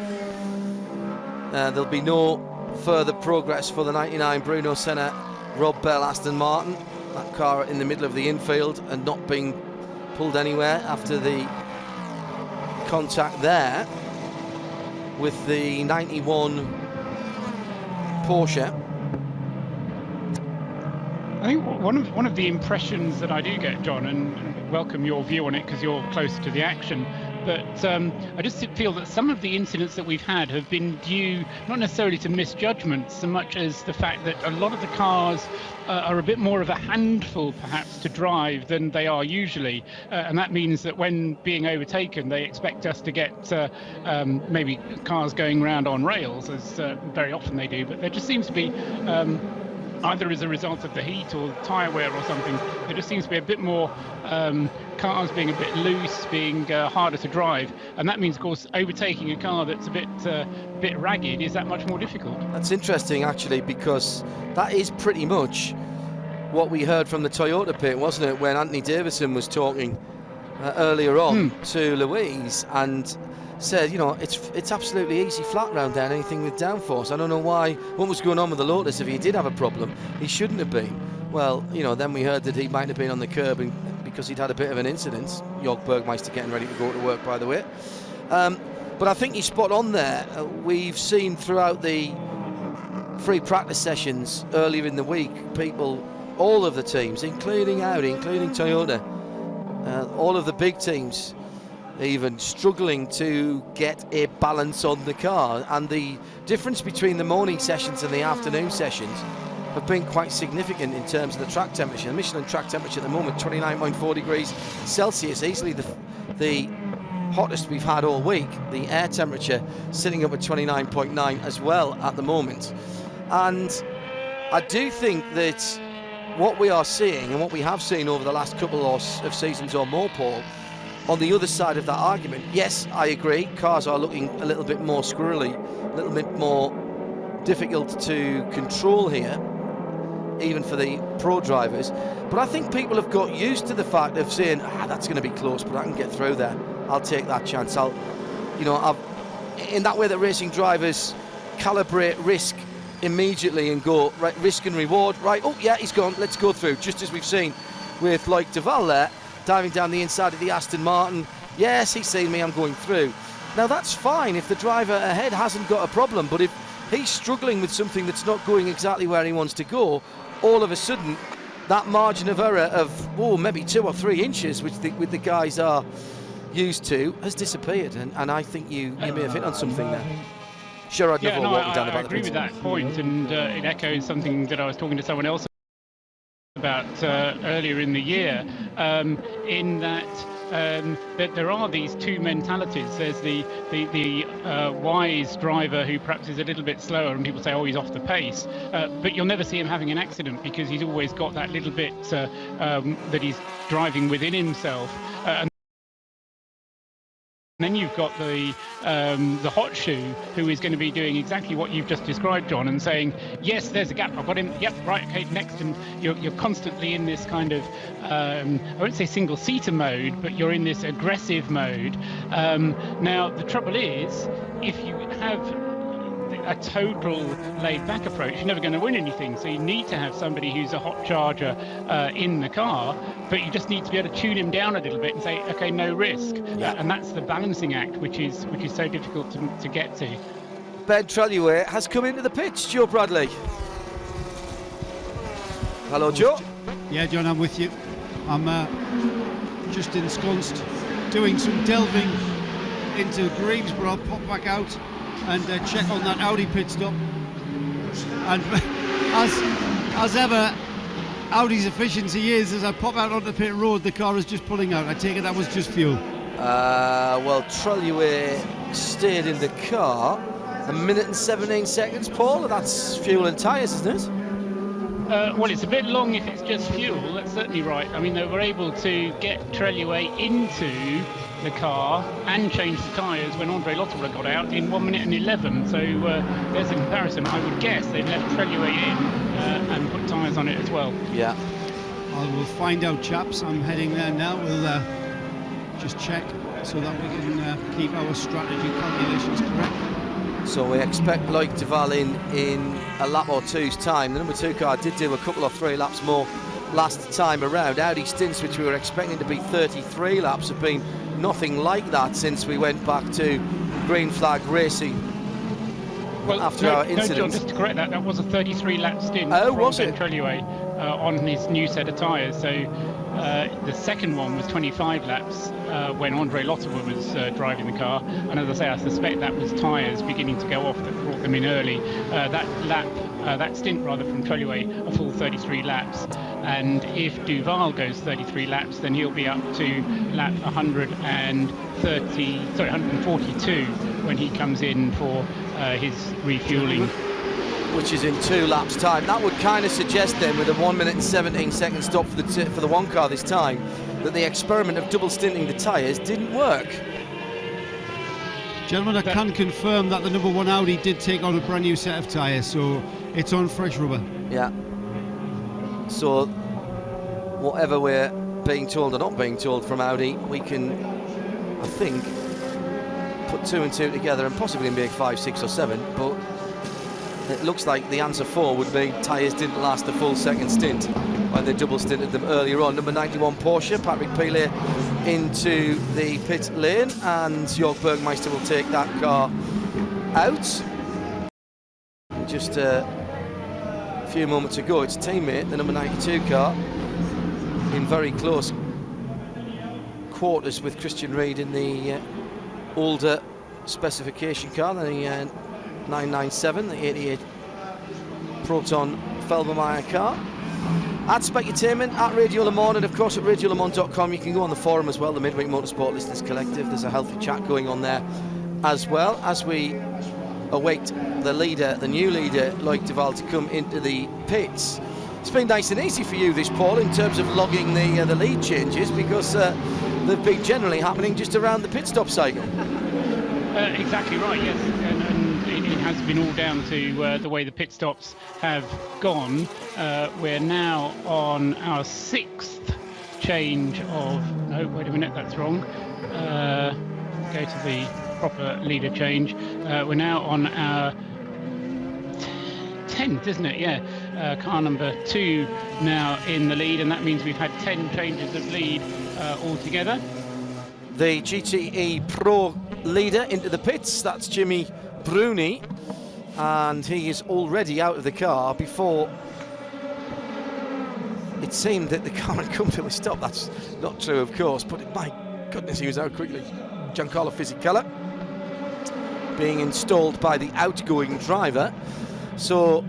There'll be no further progress for the 99 Bruno Senna Rob Bell Aston Martin. That car in the middle of the infield and not being pulled anywhere after the contact there with the 91 Porsche. I think one of the impressions that I do get, John, and welcome your view on it because you're closer to the action, but I just feel that some of the incidents that we've had have been due not necessarily to misjudgments so much as the fact that a lot of the cars are a bit more of a handful perhaps to drive than they are usually, and that means that when being overtaken they expect us to get maybe cars going around on rails, as very often they do, but there just seems to be either as a result of the heat or tyre wear or something, there just seems to be a bit more cars being a bit loose, being harder to drive, and that means, of course, overtaking a car that's a bit ragged is that much more difficult. That's interesting, actually, because that is pretty much what we heard from the Toyota pit, wasn't it, when Anthony Davison was talking earlier on to Louise and said, you know, it's absolutely easy flat round there, anything with downforce. I don't know what was going on with the Lotus. If he did have a problem, he shouldn't have been. Well, you know, then we heard that he might have been on the curb because he'd had a bit of an incident. Jörg Bergmeister getting ready to go to work, by the way. But I think he's spot on there. We've seen throughout the free practice sessions earlier in the week, people, all of the teams, including Audi, including Toyota, all of the big teams, even struggling to get a balance on the car, and the difference between the morning sessions and the afternoon sessions have been quite significant in terms of the track temperature. The Michelin track temperature at the moment, 29.4 degrees Celsius, easily the hottest we've had all week. The air temperature sitting up at 29.9 as well at the moment. And I do think that what we are seeing and what we have seen over the last couple of seasons or more, Paul, on the other side of that argument, yes, I agree, cars are looking a little bit more squirrely, a little bit more difficult to control here, even for the pro drivers. But I think people have got used to the fact of saying, that's going to be close, but I can get through there. I'll take that chance. In that way that racing drivers calibrate risk immediately and go, right, risk and reward, right, oh yeah, he's gone, let's go through, just as we've seen with Loic Duval there, diving down the inside of the Aston Martin. Yes, he's seen me, I'm going through. Now that's fine if the driver ahead hasn't got a problem, but if he's struggling with something that's not going exactly where he wants to go, all of a sudden that margin of error of maybe 2 or 3 inches, which the guys are used to, has disappeared, and I think you may have hit on something there. Sure, I'd never walking down the back. I agree with that point, and it echoes something that I was talking to someone else about earlier in the year, in that there are these two mentalities. There's the wise driver who perhaps is a little bit slower, and people say, oh, he's off the pace, but you'll never see him having an accident because he's always got that little bit that he's driving within himself. And then you've got the hot shoe who is going to be doing exactly what you've just described, John, and saying, yes, there's a gap, I've got him, yep, right, okay, next. And you're constantly in this kind of, I won't say single-seater mode, but you're in this aggressive mode. Now, the trouble is, if you have a total laid-back approach, you're never going to win anything. So you need to have somebody who's a hot charger in the car, but you just need to be able to tune him down a little bit and say, okay, no risk. And that's the balancing act, which is so difficult to get to. Ben Trellier has come into the pitch. Joe Bradley. Hello, Joe. Yeah, John, I'm with you. I'm just ensconced doing some delving into Greensboro. I'll pop back out and check on that Audi pit stop. And as ever, Audi's efficiency is, as I pop out onto the pit road, the car is just pulling out. I take it that was just fuel. Well, Trellier stayed in the car 1 minute and 17 seconds, Paul. That's fuel and tyres, isn't it? Well, it's a bit long if it's just fuel, that's certainly right. I mean, they were able to get Trellier into the car and change the tyres when Andre Lotterer got out in 1 minute and 11. So there's a comparison. I would guess they've left Trellier in and put tyres on it as well. Yeah. We'll find out, chaps. I'm heading there now. We'll just check so that we can keep our strategy calculations correct. So we expect Loic Duval in a lap or two's time. The number 2 car did do a couple of 3 laps more last time around. Audi stints, which we were expecting to be 33 laps, have been nothing like that since we went back to green flag racing after our incident. No, John, just to correct that, that was a 33-lap stint from was Ben Trelier on his new set of tyres. So the second one was 25 laps when Andre Lotterer was driving the car. And as I say, I suspect that was tyres beginning to go off that brought them in early. That stint from Trelier, a full 33 laps. And if Duval goes 33 laps, then he'll be up to lap 142 when he comes in for his refueling. Which is in 2 laps' time. That would kind of suggest then, with a 1 minute and 17 second stop for the one car this time, that the experiment of double stinting the tyres didn't work. Gentlemen, I can confirm that the number 1 Audi did take on a brand new set of tyres, so it's on fresh rubber. Yeah. So, whatever we're being told or not being told from Audi, we can, I think, put 2 and 2 together and possibly make 5, 6 or 7, but it looks like the answer 4 would be tyres didn't last the full second stint when they double stinted them earlier on. Number 91 Porsche, Patrick Pilet into the pit lane, and Jörg Bergmeister will take that car out. Just a few moments ago, its teammate, the number 92 car, in very close quarters with Christian Reid in the older specification car, the 997, the 88 Proton Felbermeyer car. At Specutainment, at Radio Le Mans, and of course at radiolemans.com. You can go on the forum as well, the Midweek Motorsport Listeners Collective. There's a healthy chat going on there as well, as we await the leader, the new leader, Loic Duval, to come into the pits. It's been nice and easy for you this, Paul, in terms of logging the lead changes, because they've been generally happening just around the pit stop cycle. Exactly right, yes, and it has been all down to the way the pit stops have gone. We're now on our 6th change of... No, wait a minute, that's wrong. Go to the proper leader change. We're now on our 10th, isn't it? Yeah. Car number 2 now in the lead, and that means we've had 10 changes of lead altogether. The GTE Pro leader into the pits, that's Jimmy Bruni, and he is already out of the car before it seemed that the car had come to a stop. That's not true, of course, but my goodness, he was out quickly. Giancarlo Fisichella being installed by the outgoing driver. So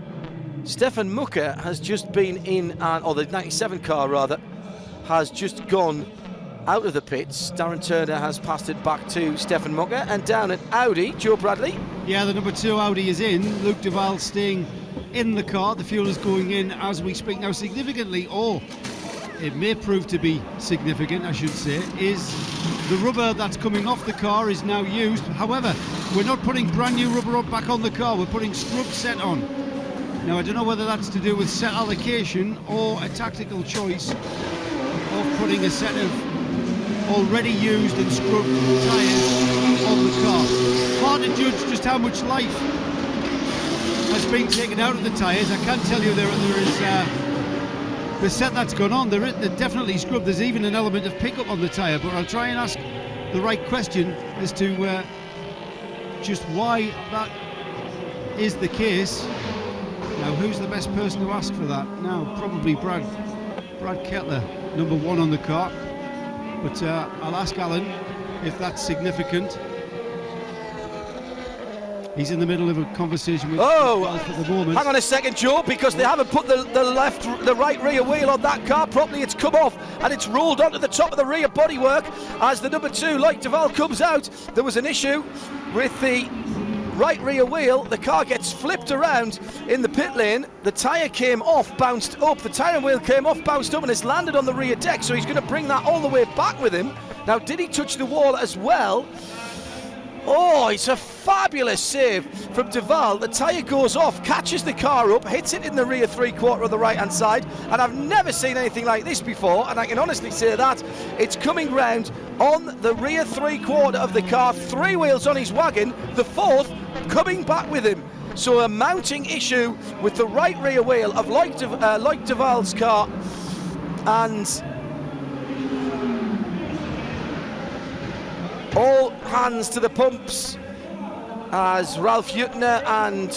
Stefan Mucker has just been in, or the 97 car rather, has just gone out of the pits. Darren Turner has passed it back to Stefan Mucker, and down at Audi, Joe Bradley. Yeah, the number 2 Audi is in. Luc Duval staying in the car. The fuel is going in as we speak. Now, significantly, or it may prove to be significant, I should say, is the rubber that's coming off the car is now used. However, we're not putting brand new rubber back on the car, we're putting scrub set on. Now, I don't know whether that's to do with set allocation or a tactical choice of putting a set of already used and scrubbed tyres on the car. Hard to judge just how much life has been taken out of the tyres. I can tell you there is the set that's gone on, they're definitely scrubbed. There's even an element of pickup on the tyre, but I'll try and ask the right question as to just why that is the case. Now, who's the best person to ask for that? Now, probably Brad Kettler, number 1 on the car. But I'll ask Alan if that's significant. He's in the middle of a conversation with Ralph at the moment. Hang on a second, Joe, because they haven't put the right rear wheel on that car properly. It's come off and it's rolled onto the top of the rear bodywork as the number 2, Loic Duval, comes out. There was an issue with the right rear wheel. The car gets flipped around in the pit lane. The tyre came off, bounced up. The tyre wheel came off, bounced up, and it's landed on the rear deck. So he's going to bring that all the way back with him. Now, did he touch the wall as well? Oh, it's a fabulous save from Duval. The tyre goes off, catches the car up, hits it in the rear 3/4 of the right-hand side, and I've never seen anything like this before, and I can honestly say that. It's coming round on the rear 3/4 of the car, 3 wheels on his wagon, the 4th coming back with him. So a mounting issue with the right rear wheel of Loic Duval's car, and all hands to the pumps as Ralf Juttner and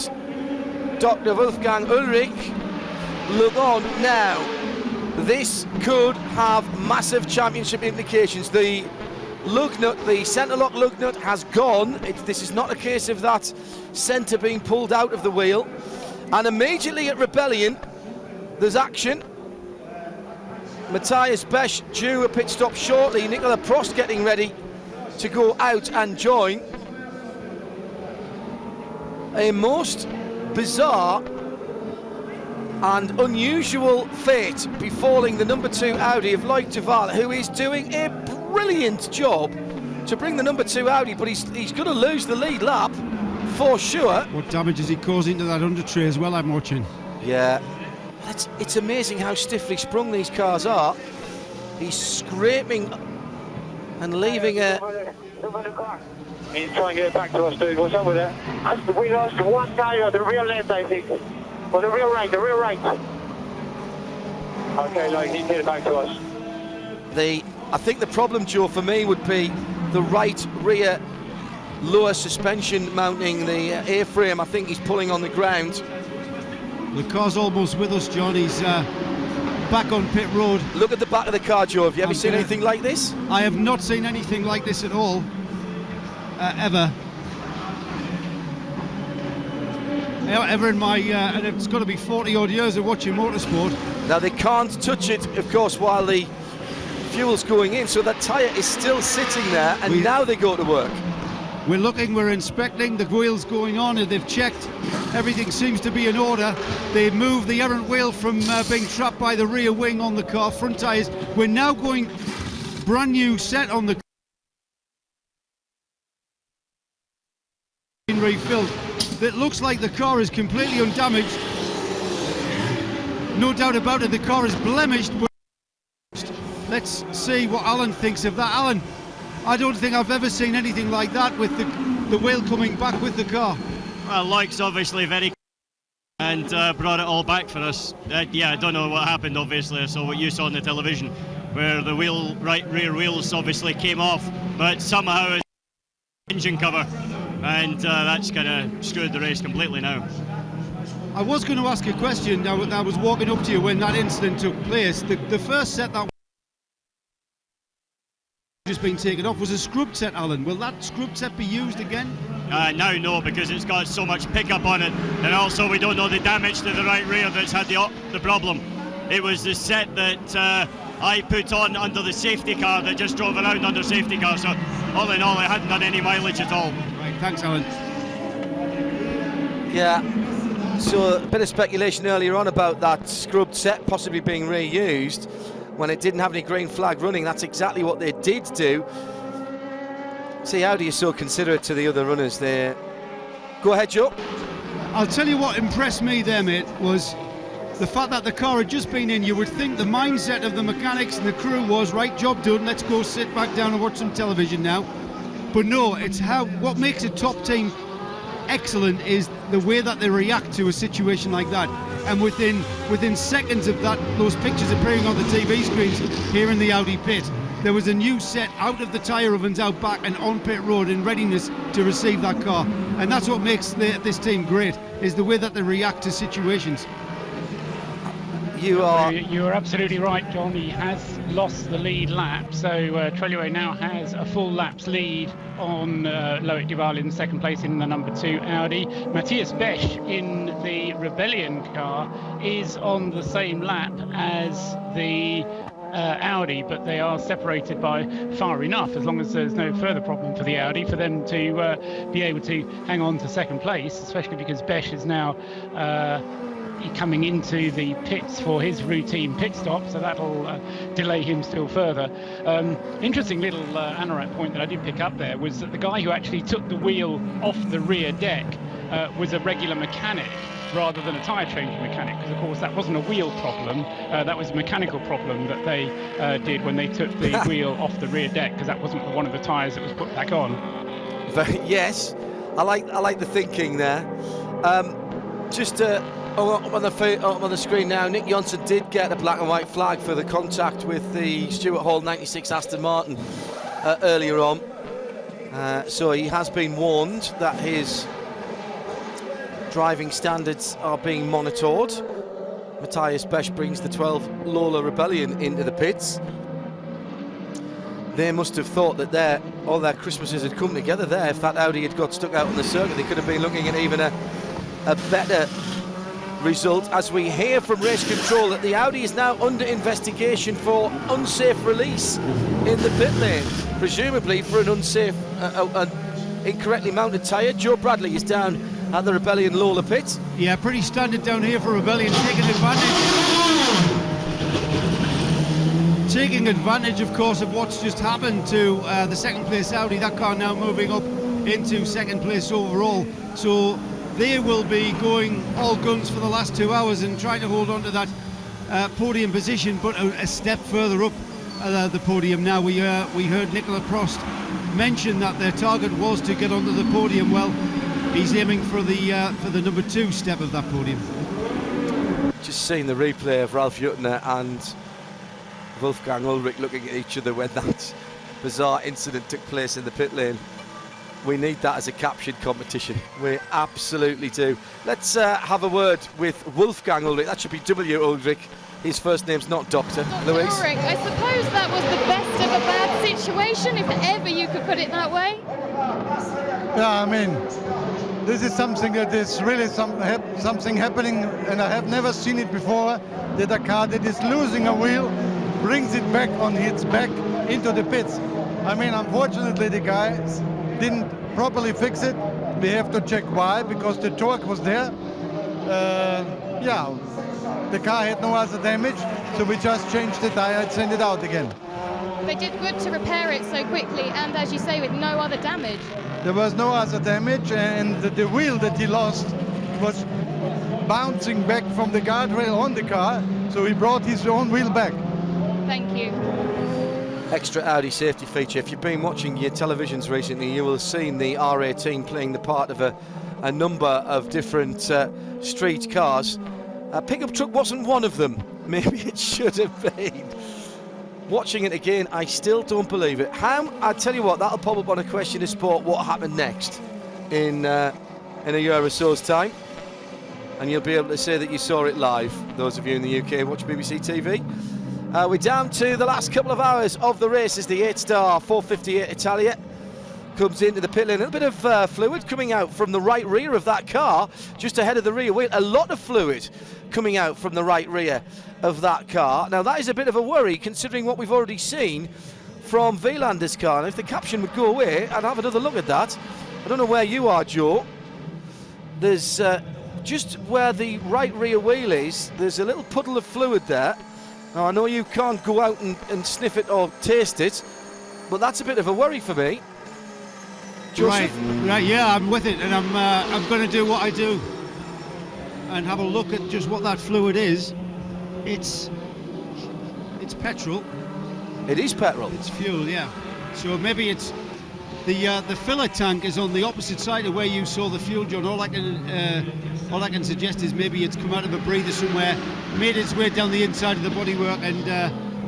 Dr. Wolfgang Ulrich look on now. This could have massive championship implications. The lug nut, the centre lock lug nut has gone. This is not a case of that centre being pulled out of the wheel. And immediately at Rebellion, there's action. Matthias Besch due a pit stop shortly. Nicola Prost getting ready to go out and join. A most bizarre and unusual fate befalling the number 2 Audi of Loïc Duval, who is doing a brilliant job to bring the number 2 Audi, but he's going to lose the lead lap for sure. What damage is he causing to that under tray as well, I'm watching. Yeah, it's amazing how stiffly sprung these cars are. He's scraping and leaving a... He's trying to get it back to us, dude. What's up with that? We lost one tyre on the rear left, I think. Or the rear right, Okay, like, he can get it back to us. I think the problem, Joe, for me would be the right rear lower suspension mounting the A-frame. I think he's pulling on the ground. The car's almost with us, John. He's back on pit road. Look at the back of the car, Joe. Have you ever seen anything like this? I have not seen anything like this at all, ever. Ever in my, and it's got to be 40 odd years of watching motorsport. Now they can't touch it, of course, while the fuel's going in, so that tyre is still sitting there, and now they go to work. We're looking, we're inspecting, the wheel's going on, and they've checked. Everything seems to be in order. They've moved the errant wheel from being trapped by the rear wing on the car, front tyres. We're now going brand new set on the car. Refilled. It looks like the car is completely undamaged. No doubt about it, the car is blemished. Let's see what Alan thinks of that. Alan, I don't think I've ever seen anything like that with the wheel coming back with the car. Well, Loic's obviously very and brought it all back for us. Yeah, I don't know what happened, obviously. I saw what you saw on the television, where the right rear wheels obviously came off, but somehow it's engine cover. And that's kind of screwed the race completely now. I was going to ask a question now that I was walking up to you when that incident took place. The first set that just been taken off was a scrubbed set, Alan. Will that scrubbed set be used again? Now no, because it's got so much pickup on it, and also we don't know the damage to the right rear that's had the problem. It was the set that I put on under the safety car that just drove around under safety car, so all in all it hadn't done any mileage at all. Thanks, Alan. Yeah, so a bit of speculation earlier on about that scrubbed set possibly being reused when it didn't have any green flag running. That's exactly what they did do. See, Audi is so considerate to the other runners there. Go ahead, Joe. I'll tell you what impressed me there, mate, was the fact that the car had just been in. You would think the mindset of the mechanics and the crew was, right, job done, let's go sit back down and watch some television now. But no, it's what makes a top team excellent is the way that they react to a situation like that. And within seconds of that, those pictures appearing on the TV screens here in the Audi pit, there was a new set out of the tyre ovens out back and on pit road in readiness to receive that car. And that's what makes this team great, is the way that they react to situations. You're absolutely right, John. He has lost the lead lap, so Treluet now has a full lap's lead on Loïc Duval in second place in the number 2 Audi. Matthias Besch in the Rebellion car is on the same lap as the Audi, but they are separated by far enough, as long as there's no further problem for the Audi, for them to be able to hang on to second place, especially because Besch is now coming into the pits for his routine pit stop, so that'll delay him still further. Interesting little Anorak point that I did pick up there was that the guy who actually took the wheel off the rear deck was a regular mechanic rather than a tyre changing mechanic, because of course that wasn't a wheel problem, that was a mechanical problem that they did when they took the wheel off the rear deck, because that wasn't one of the tyres that was put back on. Yes, I like the thinking there. Just up on the screen now, Nick Johnson did get a black and white flag for the contact with the Stuart Hall 96 Aston Martin earlier on. So he has been warned that his driving standards are being monitored. Matthias Besch brings the 12 Lola Rebellion into the pits. They must have thought that all their Christmases had come together there. If that Audi had got stuck out on the circuit, they could have been looking at even a better result, as we hear from race control that the Audi is now under investigation for unsafe release in the pit lane, presumably for an unsafe, incorrectly mounted tyre. Joe Bradley is down at the Rebellion Lola pit. Yeah, pretty standard down here for Rebellion, taking advantage, of course, of what's just happened to the second place Audi. That car now moving up into second place overall. So they will be going all guns for the last 2 hours and trying to hold on to that podium position, but a step further up the podium now. We heard Nicola Prost mention that their target was to get onto the podium. Well, he's aiming for the number 2 step of that podium. Just seeing the replay of Ralf Juttner and Wolfgang Ullrich looking at each other when that bizarre incident took place in the pit lane. We need that as a captured competition. We absolutely do. Let's have a word with Wolfgang Ullrich. That should be W. Ullrich. His first name's not Dr. Louise. Ullrich, I suppose that was the best of a bad situation, if ever you could put it that way. Yeah, I mean, this is something that is really something happening, and I have never seen it before, that a car that is losing a wheel brings it back on its back into the pits. I mean, unfortunately, the guy didn't properly fix it. We have to check why, because the torque was there. Yeah, the car had no other damage, so we just changed the tire and sent it out again. They did good to repair it so quickly, and as you say, with no other damage. There was no other damage, and the wheel that he lost was bouncing back from the guardrail on the car, so he brought his own wheel back. Thank you. Extra Audi safety feature. If you've been watching your televisions recently, you will have seen the R18 playing the part of a number of different street cars. A pickup truck wasn't one of them. Maybe it should have been. Watching it again, I still don't believe it. I tell you what, that'll pop up on A Question of Sport, what happened next in a year or so's time. And you'll be able to say that you saw it live, those of you in the UK watch BBC TV. We're down to the last couple of hours of the race as the 8-star 458 Italia comes into the pit lane. A little bit of fluid coming out from the right rear of that car, just ahead of the rear wheel. A lot of fluid coming out from the right rear of that car. Now that is a bit of a worry, considering what we've already seen from Wielander's car. And if the caption would go away, I'd have another look at that. I don't know where you are, Joe. There's just where the right rear wheel is, there's a little puddle of fluid there. Now, I know you can't go out and sniff it or taste it, but that's a bit of a worry for me. Joseph? Right, yeah, I'm with it, and I'm going to do what I do and have a look at just what that fluid is. It's petrol. It is petrol. It's fuel, yeah. So maybe it's the filler tank is on the opposite side of where you saw the fuel, John. All I can suggest is maybe it's come out of a breather somewhere, made its way down the inside of the bodywork,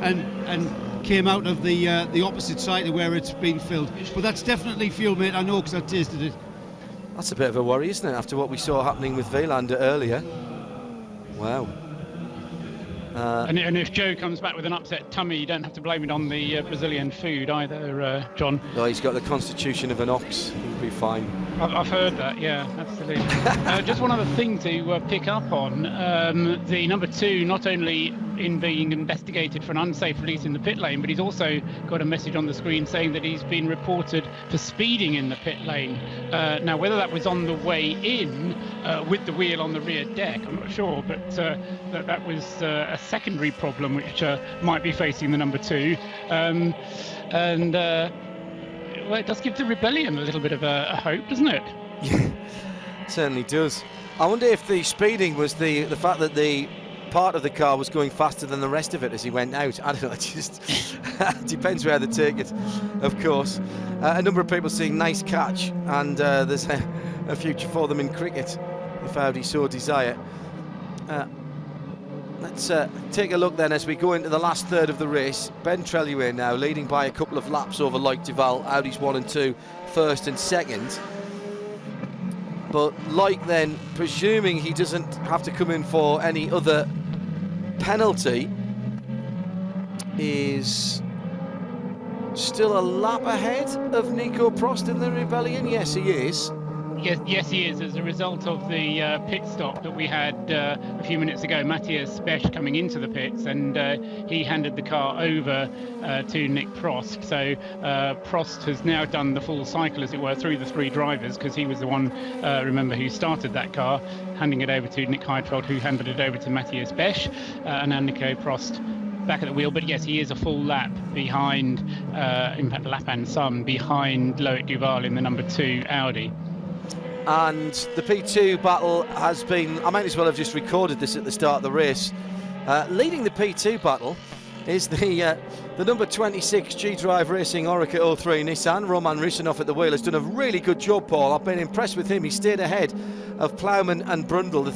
and came out of the opposite side of where it's been filled. But that's definitely fuel, mate. I know because I tasted it. That's a bit of a worry, isn't it? After what we saw happening with Wielander earlier. Wow. And if Joe comes back with an upset tummy, you don't have to blame it on the Brazilian food either, John. No, he's got the constitution of an ox. He'll be fine. I've heard that, yeah, absolutely. Just one other thing to pick up on. The number 2, not only in being investigated for an unsafe release in the pit lane, but he's also got a message on the screen saying that he's been reported for speeding in the pit lane. Now, whether that was on the way in with the wheel on the rear deck, I'm not sure, but that was a secondary problem which might be facing the number 2. Well, it does give the Rebellion a little bit of a hope, doesn't it? Yeah, it certainly does. I wonder if the speeding was the fact that the part of the car was going faster than the rest of it as he went out. I don't know, it just depends where they take it, of course. A number of people saying nice catch, and there's a future for them in cricket, if Audi so desire. Let's take a look then as we go into the last third of the race. Ben Trellier now leading by a couple of laps over Loic Duval. Audi's 1 and 2, first and second. But Loic then, presuming he doesn't have to come in for any other penalty, is still a lap ahead of Nico Prost in the Rebellion. Yes, he is. Yes, he is. As a result of the pit stop that we had a few minutes ago, Matthias Besch coming into the pits, and he handed the car over to Nick Prost. So Prost has now done the full cycle, as it were, through the 3 drivers, because he was the one, remember, who started that car, handing it over to Nick Heidfeld, who handed it over to Matthias Besch, and now Nico Prost back at the wheel. But yes, he is a full lap behind, in fact, lap and some, behind Loic Duval in the number 2 Audi. And the P2 battle has been, I might as well have just recorded this at the start of the race. Leading the P2 battle is the number 26 G-Drive Racing Oreca 03 Nissan. Roman Rusinov at the wheel has done a really good job, Paul. I've been impressed with him. He stayed ahead of Plowman and Brundle.